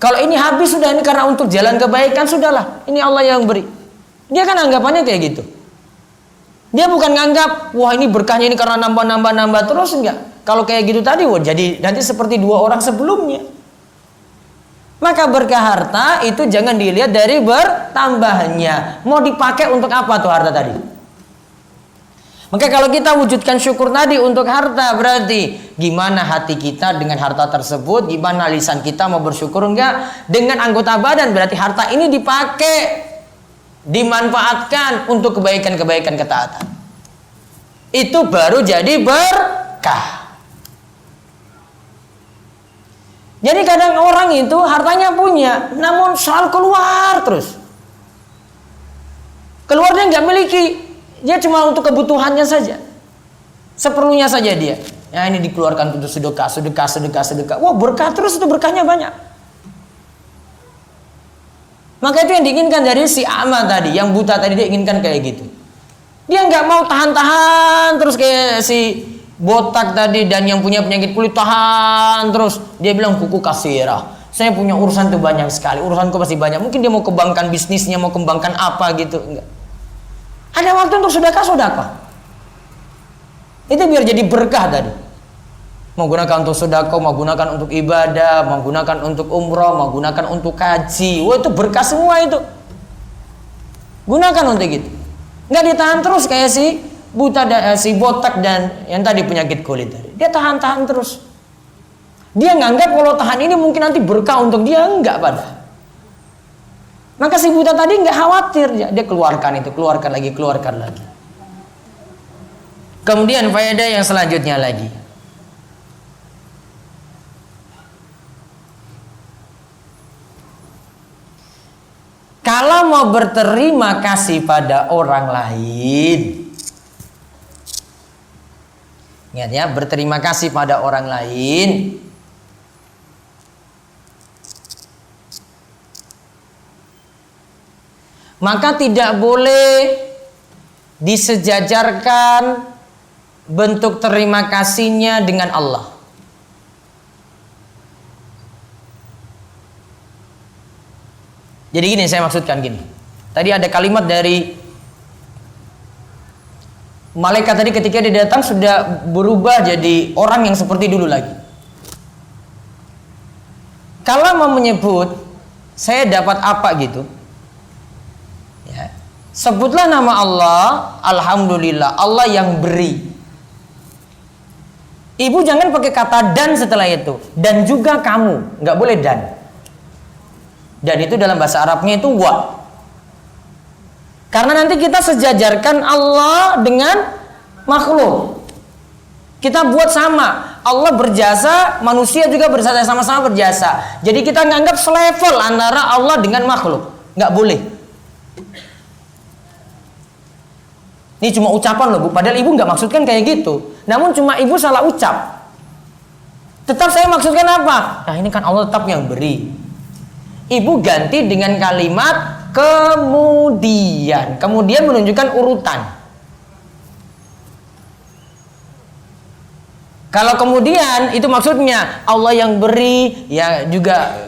Kalau ini habis sudah, ini karena untuk jalan kebaikan, sudahlah. Ini Allah yang beri. Dia kan anggapannya kayak gitu. Dia bukan nganggap, wah ini berkahnya ini karena nambah terus, enggak. Kalau kayak gitu tadi, wah jadi nanti seperti dua orang sebelumnya. Maka berkah harta itu jangan dilihat dari bertambahnya. Mau dipakai untuk apa tuh harta tadi? Maka kalau kita wujudkan syukur tadi untuk harta, berarti gimana hati kita dengan harta tersebut, gimana lisan kita mau bersyukur enggak dengan anggota badan, berarti harta ini dipakai, dimanfaatkan untuk kebaikan-kebaikan ketaatan. Itu baru jadi berkah. Jadi kadang orang itu hartanya punya, namun selalu keluar terus. Keluarnya nggak miliki. Dia cuma untuk kebutuhannya saja, seperlunya saja dia. Ya ini dikeluarkan untuk sedekah. Wah berkah terus, itu berkahnya banyak. Maka itu yang diinginkan dari si A'ma tadi, yang buta tadi, dia inginkan kayak gitu. Dia nggak mau tahan terus kayak si botak tadi dan yang punya penyakit kulit tahan terus. Dia bilang kuku kasirah. Saya punya urusan tuh banyak sekali, urusanku pasti banyak. Mungkin dia mau kembangkan bisnisnya, mau kembangkan apa gitu, enggak. Ada waktu untuk sedekah. Itu biar jadi berkah tadi. Mau gunakan untuk sedekah, mau gunakan untuk ibadah, mau gunakan untuk umroh, mau gunakan untuk haji. Wah itu berkah semua itu. Gunakan untuk gitu. Nggak ditahan terus kayak si buta, si botak dan yang tadi penyakit kulit tadi. Dia tahan terus. Dia nganggap kalau tahan ini mungkin nanti berkah untuk dia, enggak pada. Maka si buta tadi nggak khawatir, dia keluarkan lagi. Kemudian faedah yang selanjutnya lagi. Kalau mau berterima kasih pada orang lain, ingat ya, berterima kasih pada orang lain. Maka tidak boleh disejajarkan bentuk terima kasihnya dengan Allah. Jadi gini, saya maksudkan gini. Tadi ada kalimat dari malaikat tadi ketika dia datang sudah berubah jadi orang yang seperti dulu lagi. Kalau mau menyebut saya dapat apa gitu, sebutlah nama Allah, alhamdulillah, Allah yang beri. Ibu jangan pakai kata dan setelah itu. Dan juga kamu, nggak boleh dan. Dan itu dalam bahasa Arabnya itu wa. Karena nanti kita sejajarkan Allah dengan makhluk. Kita buat sama. Allah berjasa, manusia juga berjasa, sama-sama berjasa. Jadi kita nganggap selevel antara Allah dengan makhluk. Nggak boleh. Ini cuma ucapan loh Bu, padahal ibu nggak maksudkan kayak gitu. Namun cuma ibu salah ucap. Tetap saya maksudkan apa? Nah ini kan Allah tetap yang beri. Ibu ganti dengan kalimat kemudian. Kemudian menunjukkan urutan. Kalau kemudian itu maksudnya Allah yang beri, ya juga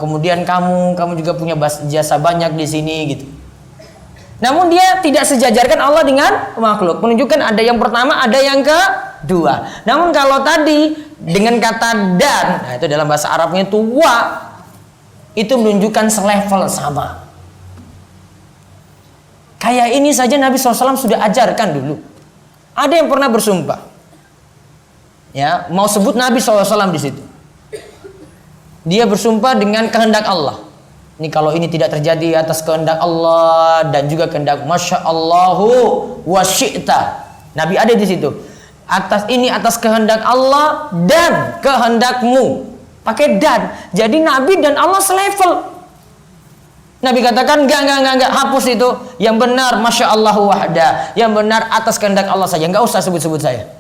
kemudian kamu juga punya jasa banyak di sini gitu. Namun dia tidak sejajarkan Allah dengan makhluk. Menunjukkan ada yang pertama, ada yang kedua. Namun kalau tadi dengan kata dan, nah itu dalam bahasa Arabnya itu wa, itu menunjukkan selevel sama. kaidah ini saja Nabi SAW sudah ajarkan dulu. Ada yang pernah bersumpah, ya, mau sebut Nabi SAW di situ. Dia bersumpah dengan kehendak Allah. Ini kalau ini tidak terjadi atas kehendak Allah dan juga kehendak Masya Allahu wa syi'ta. Nabi ada di situ. Atas kehendak Allah dan kehendakmu. Pakai dan. Jadi Nabi dan Allah selevel. Nabi katakan enggak, hapus itu. Yang benar Masya Allahu wahda. Yang benar atas kehendak Allah saja. Enggak usah sebut-sebut saya.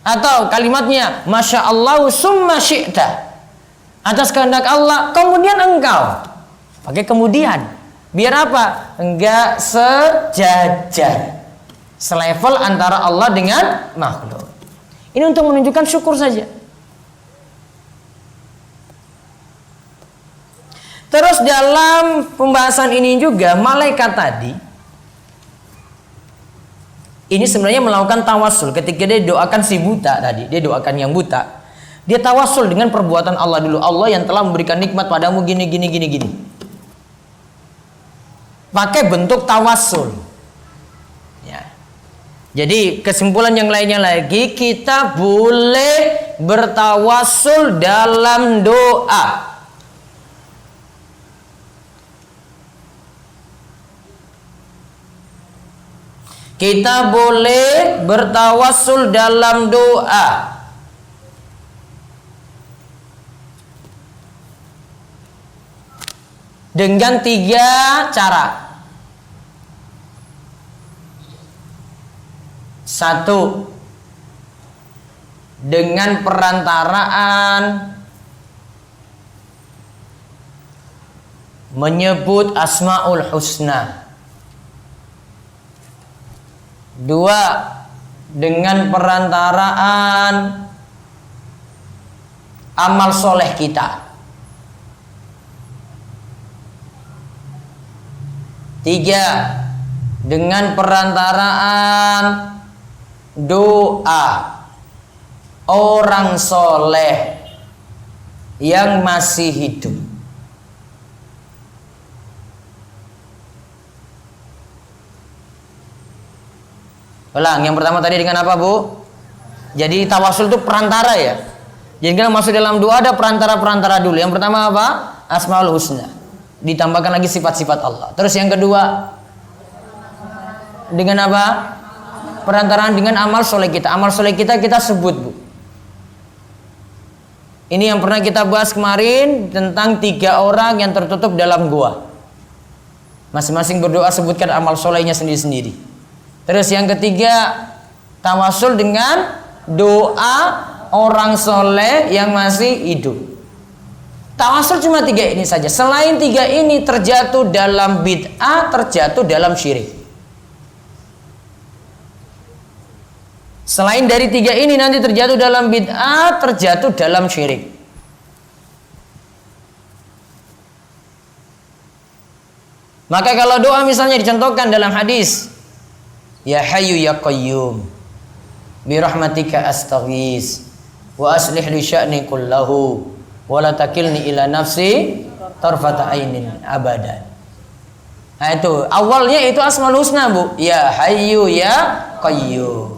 Atau kalimatnya Masya Allahu summa syi'ta. Atas kehendak Allah, kemudian engkau. Pakai kemudian. Biar apa? Enggak sejajar. Selevel antara Allah dengan makhluk. Ini untuk menunjukkan syukur saja. Terus dalam pembahasan ini juga, malaikat tadi ini sebenarnya melakukan tawassul. Ketika dia doakan si buta tadi, dia doakan yang buta. Dia tawassul dengan perbuatan Allah dulu. Allah yang telah memberikan nikmat padamu gini. Pakai bentuk tawassul. Ya. Jadi kesimpulan yang lainnya lagi, kita boleh bertawassul dalam doa. Kita boleh bertawassul dalam doa. Dengan 3 cara. 1. Dengan perantaraan menyebut Asmaul Husna. 2. Dengan perantaraan amal soleh kita. 3. Dengan perantaraan doa orang soleh yang masih hidup. Ulang, yang pertama tadi dengan apa, Bu? Jadi tawasul itu perantara ya. Jadi kalau masuk dalam doa ada perantara-perantara dulu. Yang pertama apa? Asmaul Husna. Ditambahkan lagi sifat-sifat Allah. Terus yang kedua dengan apa? Perantaraan dengan amal soleh kita. Amal soleh kita sebut, Bu. Ini yang pernah kita bahas kemarin tentang 3 orang yang tertutup dalam gua. Masing-masing berdoa sebutkan amal solehnya sendiri-sendiri. Terus yang ketiga, tawasul dengan doa orang soleh yang masih hidup. Tawasul cuma 3 ini saja. Selain 3 ini terjatuh dalam bid'ah, terjatuh dalam syirik. Selain dari 3 ini nanti terjatuh dalam bid'ah, terjatuh dalam syirik. Maka kalau doa misalnya dicontohkan dalam hadis, Ya Hayyu Ya Qayyum bi rahmatika astaghis wa aslih li sya'ni kullahu wa la takilni ila nafsi tarfata ainin abadan. Nah itu awalnya itu Asmaul Husna, Bu. Ya Hayyu Ya Qayyum.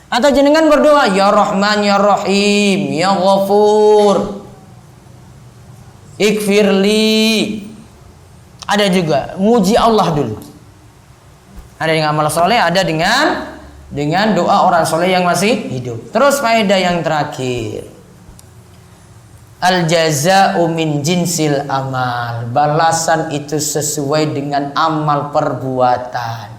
Atau jenengan berdoa Ya Rahman Ya Rahim Ya Ghafur Ighfirli. Ada juga muji Allah dulu. Ada dengan amal soleh, ada dengan doa orang soleh yang masih hidup. Terus faedah yang terakhir, al jaza'u min jinsil amal. Balasan itu sesuai dengan amal perbuatan.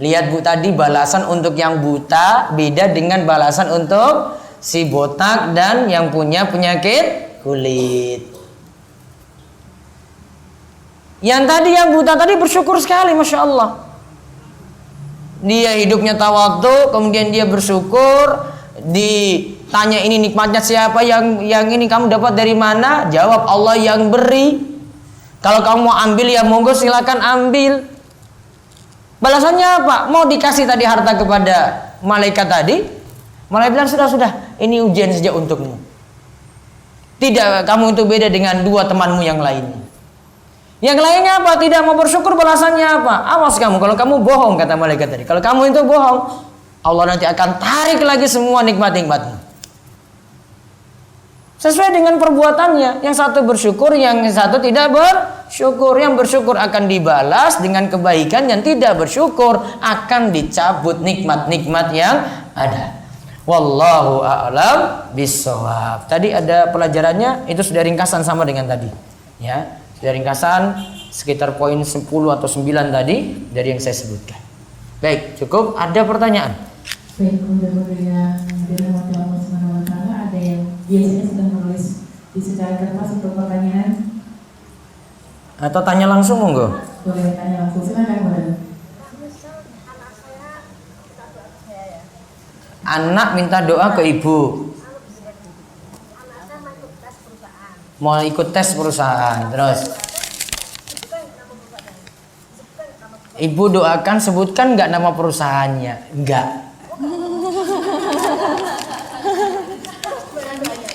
Lihat, Bu, tadi balasan untuk yang buta beda dengan balasan untuk si botak dan yang punya penyakit kulit. Yang tadi yang buta tadi bersyukur sekali, Masya Allah. Dia hidupnya tawadhu, kemudian dia bersyukur. Ditanya ini nikmatnya siapa, yang ini kamu dapat dari mana? Jawab Allah yang beri. Kalau kamu mau ambil ya monggo silakan ambil. Balasannya apa? Mau dikasih tadi harta kepada malaikat tadi, malaikat bilang sudah, ini ujian saja untukmu. Tidak kamu itu beda dengan dua temanmu yang lainnya. Yang lainnya apa? Tidak mau bersyukur, balasannya apa? Awas kamu kalau kamu bohong, kata malaikat tadi. Kalau kamu itu bohong, Allah nanti akan tarik lagi semua nikmat-nikmatmu. Sesuai dengan perbuatannya. Yang satu bersyukur, yang satu tidak bersyukur. Yang bersyukur akan dibalas dengan kebaikan, yang tidak bersyukur akan dicabut nikmat-nikmat yang ada. Wallahu a'lam bishawab. Tadi ada pelajarannya, itu sudah ringkasan sama dengan tadi. Ya, sudah ringkasan sekitar poin 10 atau 9 tadi dari yang saya sebutkan. Baik, cukup. Ada pertanyaan? Baik, mudah-mudahan yang dirahmati Allah Subhanahu wa taala, ada yang biasanya sudah menulis di secari kertas untuk pertanyaan atau tanya langsung monggo. Boleh tanya langsung, silakan boleh. Anak minta doa ke ibu. Mau ikut tes perusahaan, terus ibu doakan, sebutkan nggak nama perusahaannya? Nggak.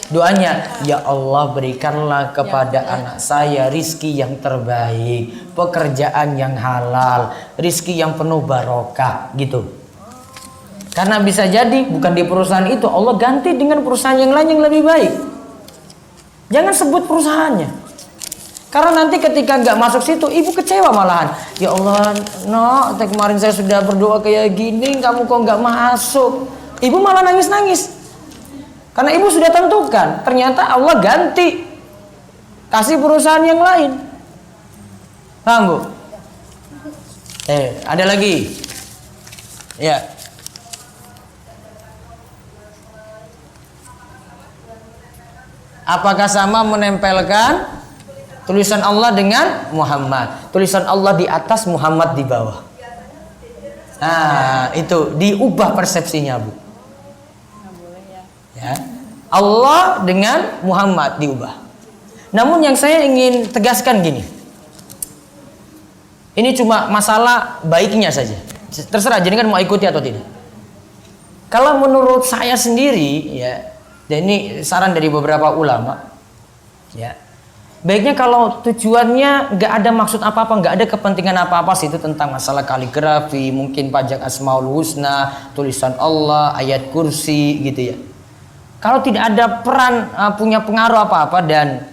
Doanya, ya Allah berikanlah kepada anak saya rizki yang terbaik, pekerjaan yang halal, rizki yang penuh barokah, gitu. Karena bisa jadi bukan di perusahaan itu, Allah ganti dengan perusahaan yang lain yang lebih baik. Jangan sebut perusahaannya. Karena nanti ketika nggak masuk situ, ibu kecewa malahan. Ya Allah, no, kemarin saya sudah berdoa kayak gini, kamu kok nggak masuk? Ibu malah nangis-nangis. Karena ibu sudah tentukan, ternyata Allah ganti, kasih perusahaan yang lain. Paham Bu? Ada lagi? Ya. Apakah sama menempelkan tulisan Allah dengan Muhammad? Tulisan Allah di atas, Muhammad di bawah. Nah, itu diubah persepsinya Bu. Ya. Allah dengan Muhammad diubah. Namun yang saya ingin tegaskan gini. Ini cuma masalah baiknya saja. Terserah jadi kan mau ikuti atau tidak. Kalau menurut saya sendiri ya, dan ini saran dari beberapa ulama ya, baiknya kalau tujuannya nggak ada maksud apa-apa, nggak ada kepentingan apa-apa situ tentang masalah kaligrafi, mungkin pajak Asmaul Husna, tulisan Allah, ayat kursi gitu ya. Kalau tidak ada peran punya pengaruh apa-apa, dan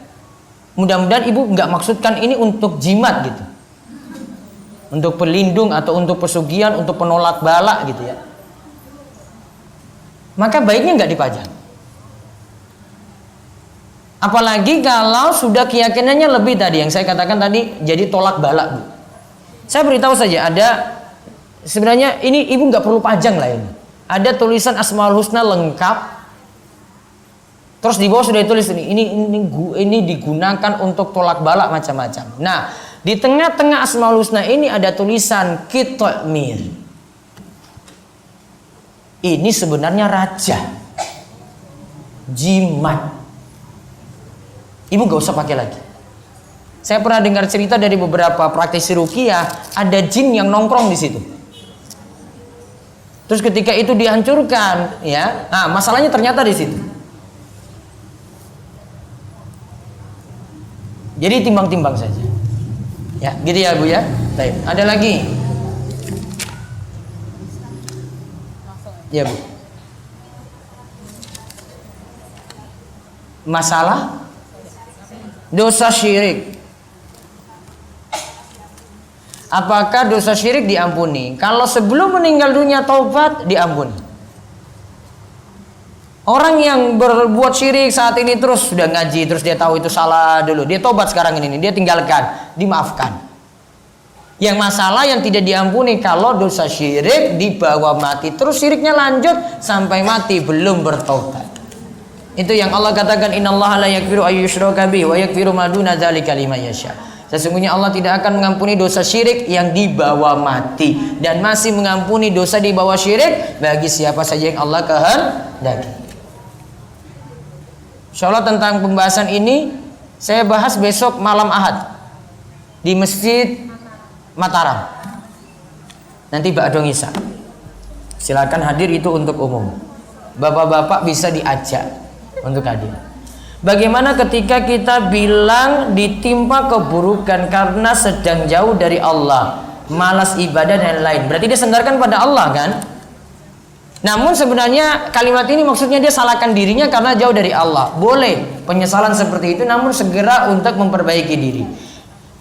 mudah-mudahan ibu nggak maksudkan ini untuk jimat gitu, untuk pelindung atau untuk pesugihan, untuk penolak bala gitu ya, maka baiknya nggak dipajang. Apalagi kalau sudah keyakinannya lebih tadi yang saya katakan tadi, jadi tolak bala Bu. Saya beritahu saja, ada sebenarnya ini ibu nggak perlu pajang lah ini. Ada tulisan Asmaul Husna lengkap. Terus di bawah sudah ditulis ini digunakan untuk tolak bala macam-macam. Nah, di tengah-tengah Asmaul Husna ini ada tulisan Qitmir. Ini sebenarnya raja, jimat. Ibu gak usah pakai lagi. Saya pernah dengar cerita dari beberapa praktisi ruqyah, ada jin yang nongkrong di situ. Terus ketika itu dihancurkan, ya, nah masalahnya ternyata di situ. Jadi timbang-timbang saja. Ya, gitu ya Bu ya. Baik, ada lagi? Ya Bu. Masalah dosa syirik. Apakah dosa syirik diampuni? Kalau sebelum meninggal dunia taubat, diampuni. Orang yang berbuat syirik saat ini terus sudah ngaji, terus dia tahu itu salah dulu, dia tobat sekarang ini, dia tinggalkan, dimaafkan. Yang masalah yang tidak diampuni kalau dosa syirik dibawa mati, terus syiriknya lanjut sampai mati belum bertobat. Itu yang Allah katakan, innallaha la yaghfiru ayyushraka bihi wa yaghfiru ma duna dzalika liman yasha. Sesungguhnya Allah tidak akan mengampuni dosa syirik yang dibawa mati, dan masih mengampuni dosa di bawah syirik bagi siapa saja yang Allah kehendaki. Insyaallah tentang pembahasan ini saya bahas besok malam Ahad di Masjid Mataram. Nanti ba'da Isya. Silakan hadir, itu untuk umum. Bapak-bapak bisa diajak untuk hadir. Bagaimana ketika kita bilang ditimpa keburukan karena sedang jauh dari Allah, malas ibadah dan lain, berarti dia sandarkan pada Allah kan? Namun sebenarnya kalimat ini maksudnya dia salahkan dirinya karena jauh dari Allah. Boleh penyesalan seperti itu, namun segera untuk memperbaiki diri.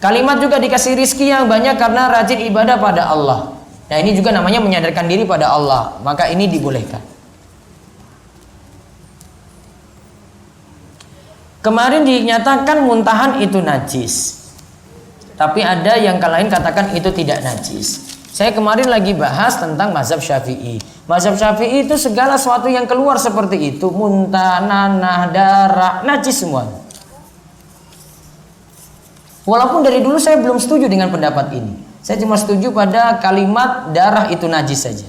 Kalimat juga dikasih rizki yang banyak karena rajin ibadah pada Allah. Nah ini juga namanya menyadarkan diri pada Allah. Maka ini dibolehkan. Kemarin dinyatakan muntahan itu najis. Tapi ada yang lain katakan itu tidak najis. Saya kemarin lagi bahas tentang mazhab Syafi'i. Mazhab Syafi'i itu segala sesuatu yang keluar seperti itu, muntah, nanah, darah, najis semua. Walaupun dari dulu saya belum setuju dengan pendapat ini. Saya cuma setuju pada kalimat darah itu najis saja.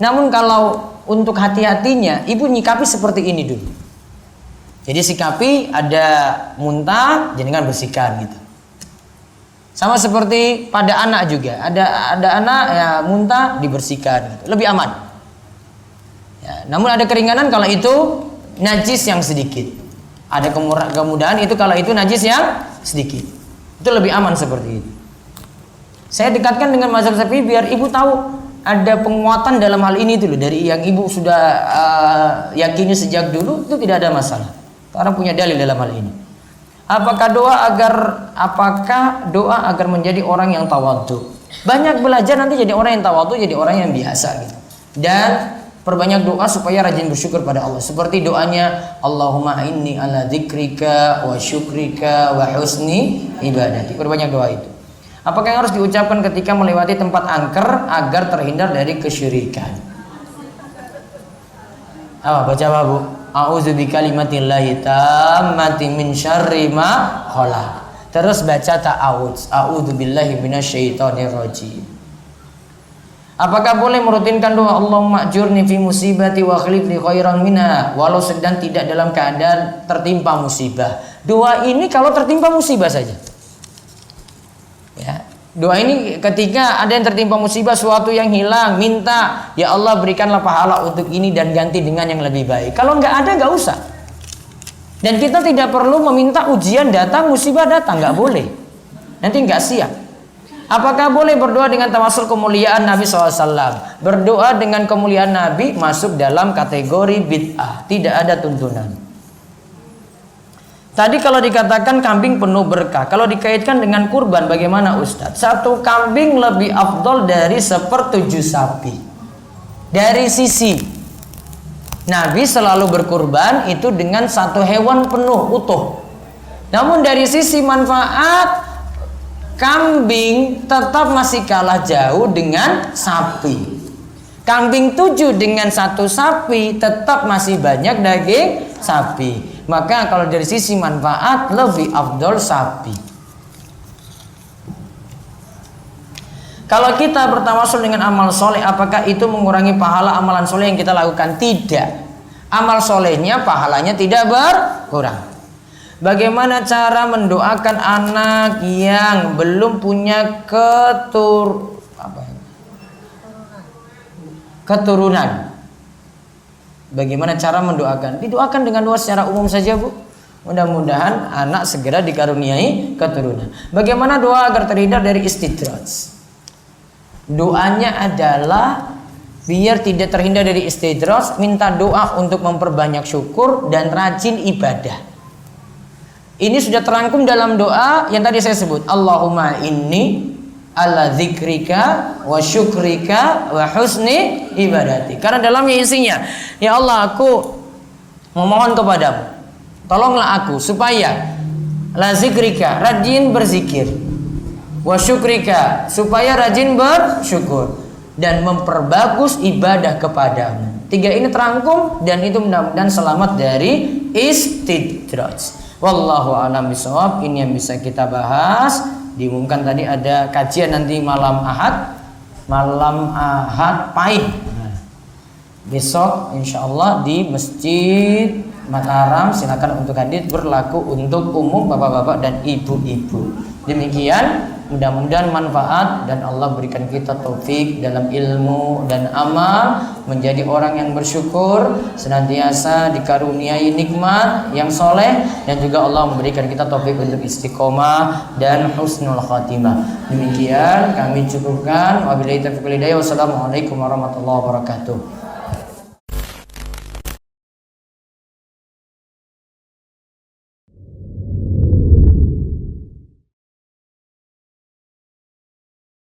Namun kalau untuk hati-hatinya, ibu nyikapi seperti ini dulu. Jadi sikapi ada muntah, jangan bersihkan gitu. Sama seperti pada anak juga, ada anak ya muntah dibersihkan, gitu. Lebih aman. Ya, namun ada keringanan kalau itu najis yang sedikit. Ada kemudahan itu kalau itu najis yang sedikit. Itu lebih aman seperti itu. Saya dekatkan dengan mazhab Syafi'i biar ibu tahu ada penguatan dalam hal ini dulu dari yang ibu sudah yakini sejak dulu itu tidak ada masalah. Karena punya dalil dalam hal ini. Apakah doa agar menjadi orang yang tawadhu? Banyak belajar nanti jadi orang yang tawadhu, jadi orang yang biasa gitu. Dan perbanyak doa supaya rajin bersyukur pada Allah. Seperti doanya Allahumma inni ala dzikrika wa syukrika wa husni ibadati. Perbanyak doa itu. Apakah yang harus diucapkan ketika melewati tempat angker agar terhindar dari kesyirikan? Baca apa Bu? A'udzu bikalimatillahi tammati min syarri ma khalaq. Terus baca ta'awudz. A'udzu billahi minasyaitonir rajim. Apakah boleh merutinkan doa Allahumma ajurni fi musibati wa akhlif li khairan minha walau sedang tidak dalam keadaan tertimpa musibah? Doa ini kalau tertimpa musibah saja. Ya. Doa ini ketika ada yang tertimpa musibah, suatu yang hilang, minta, ya Allah berikanlah pahala untuk ini dan ganti dengan yang lebih baik. Kalau nggak ada nggak usah. Dan kita tidak perlu meminta ujian datang, musibah datang, nggak boleh. Nanti nggak siap. Apakah boleh berdoa dengan tawasul kemuliaan Nabi SAW? Berdoa dengan kemuliaan Nabi masuk dalam kategori bid'ah, tidak ada tuntunan. Tadi kalau dikatakan kambing penuh berkah, kalau dikaitkan dengan kurban bagaimana Ustadz? Satu kambing lebih afdol dari 1/7 sapi. Dari sisi Nabi selalu berkurban itu dengan satu hewan penuh utuh. Namun dari sisi manfaat, kambing tetap masih kalah jauh dengan sapi. Kambing 7 dengan 1 sapi tetap masih banyak daging sapi. Maka kalau dari sisi manfaat lebih afdol sapi. Kalau kita bertawasul dengan amal soleh, apakah itu mengurangi pahala amalan soleh yang kita lakukan? Tidak. Amal solehnya pahalanya tidak berkurang. Bagaimana cara mendoakan anak yang belum punya keturunan? Bagaimana cara mendoakan? Didoakan dengan doa secara umum saja Bu. Mudah-mudahan anak segera dikaruniai keturunan. Bagaimana doa agar terhindar dari istidraj? Doanya adalah biar tidak terhindar dari istidraj, minta doa untuk memperbanyak syukur dan rajin ibadah. Ini sudah terangkum dalam doa yang tadi saya sebut. Allahumma inni ala dzikrika wa syukrika wa husni ibadati. Karena dalamnya isinya, ya Allah aku memohon kepadamu, tolonglah aku supaya la zikrika, rajin berzikir, wa syukrika, supaya rajin bersyukur, dan memperbagus ibadah kepadamu. 3 ini terangkum dan itu mudah-mudahan selamat dari istidraj. Wallahu a'lam bishawab. Ini yang bisa kita bahas. Diumumkan tadi ada kajian nanti malam Ahad Pahing. Besok insya Allah di Masjid Mataram. Silakan untuk hadir, berlaku untuk umum bapak-bapak dan ibu-ibu. Demikian, mudah-mudahan manfaat dan Allah berikan kita taufik dalam ilmu dan amal, menjadi orang yang bersyukur, senantiasa dikaruniai nikmat yang soleh, dan juga Allah memberikan kita taufik untuk istiqomah dan husnul khatimah. Demikian kami cukupkan. Wabillahi taufiq wal hidayah. Wassalamualaikum warahmatullahi wabarakatuh.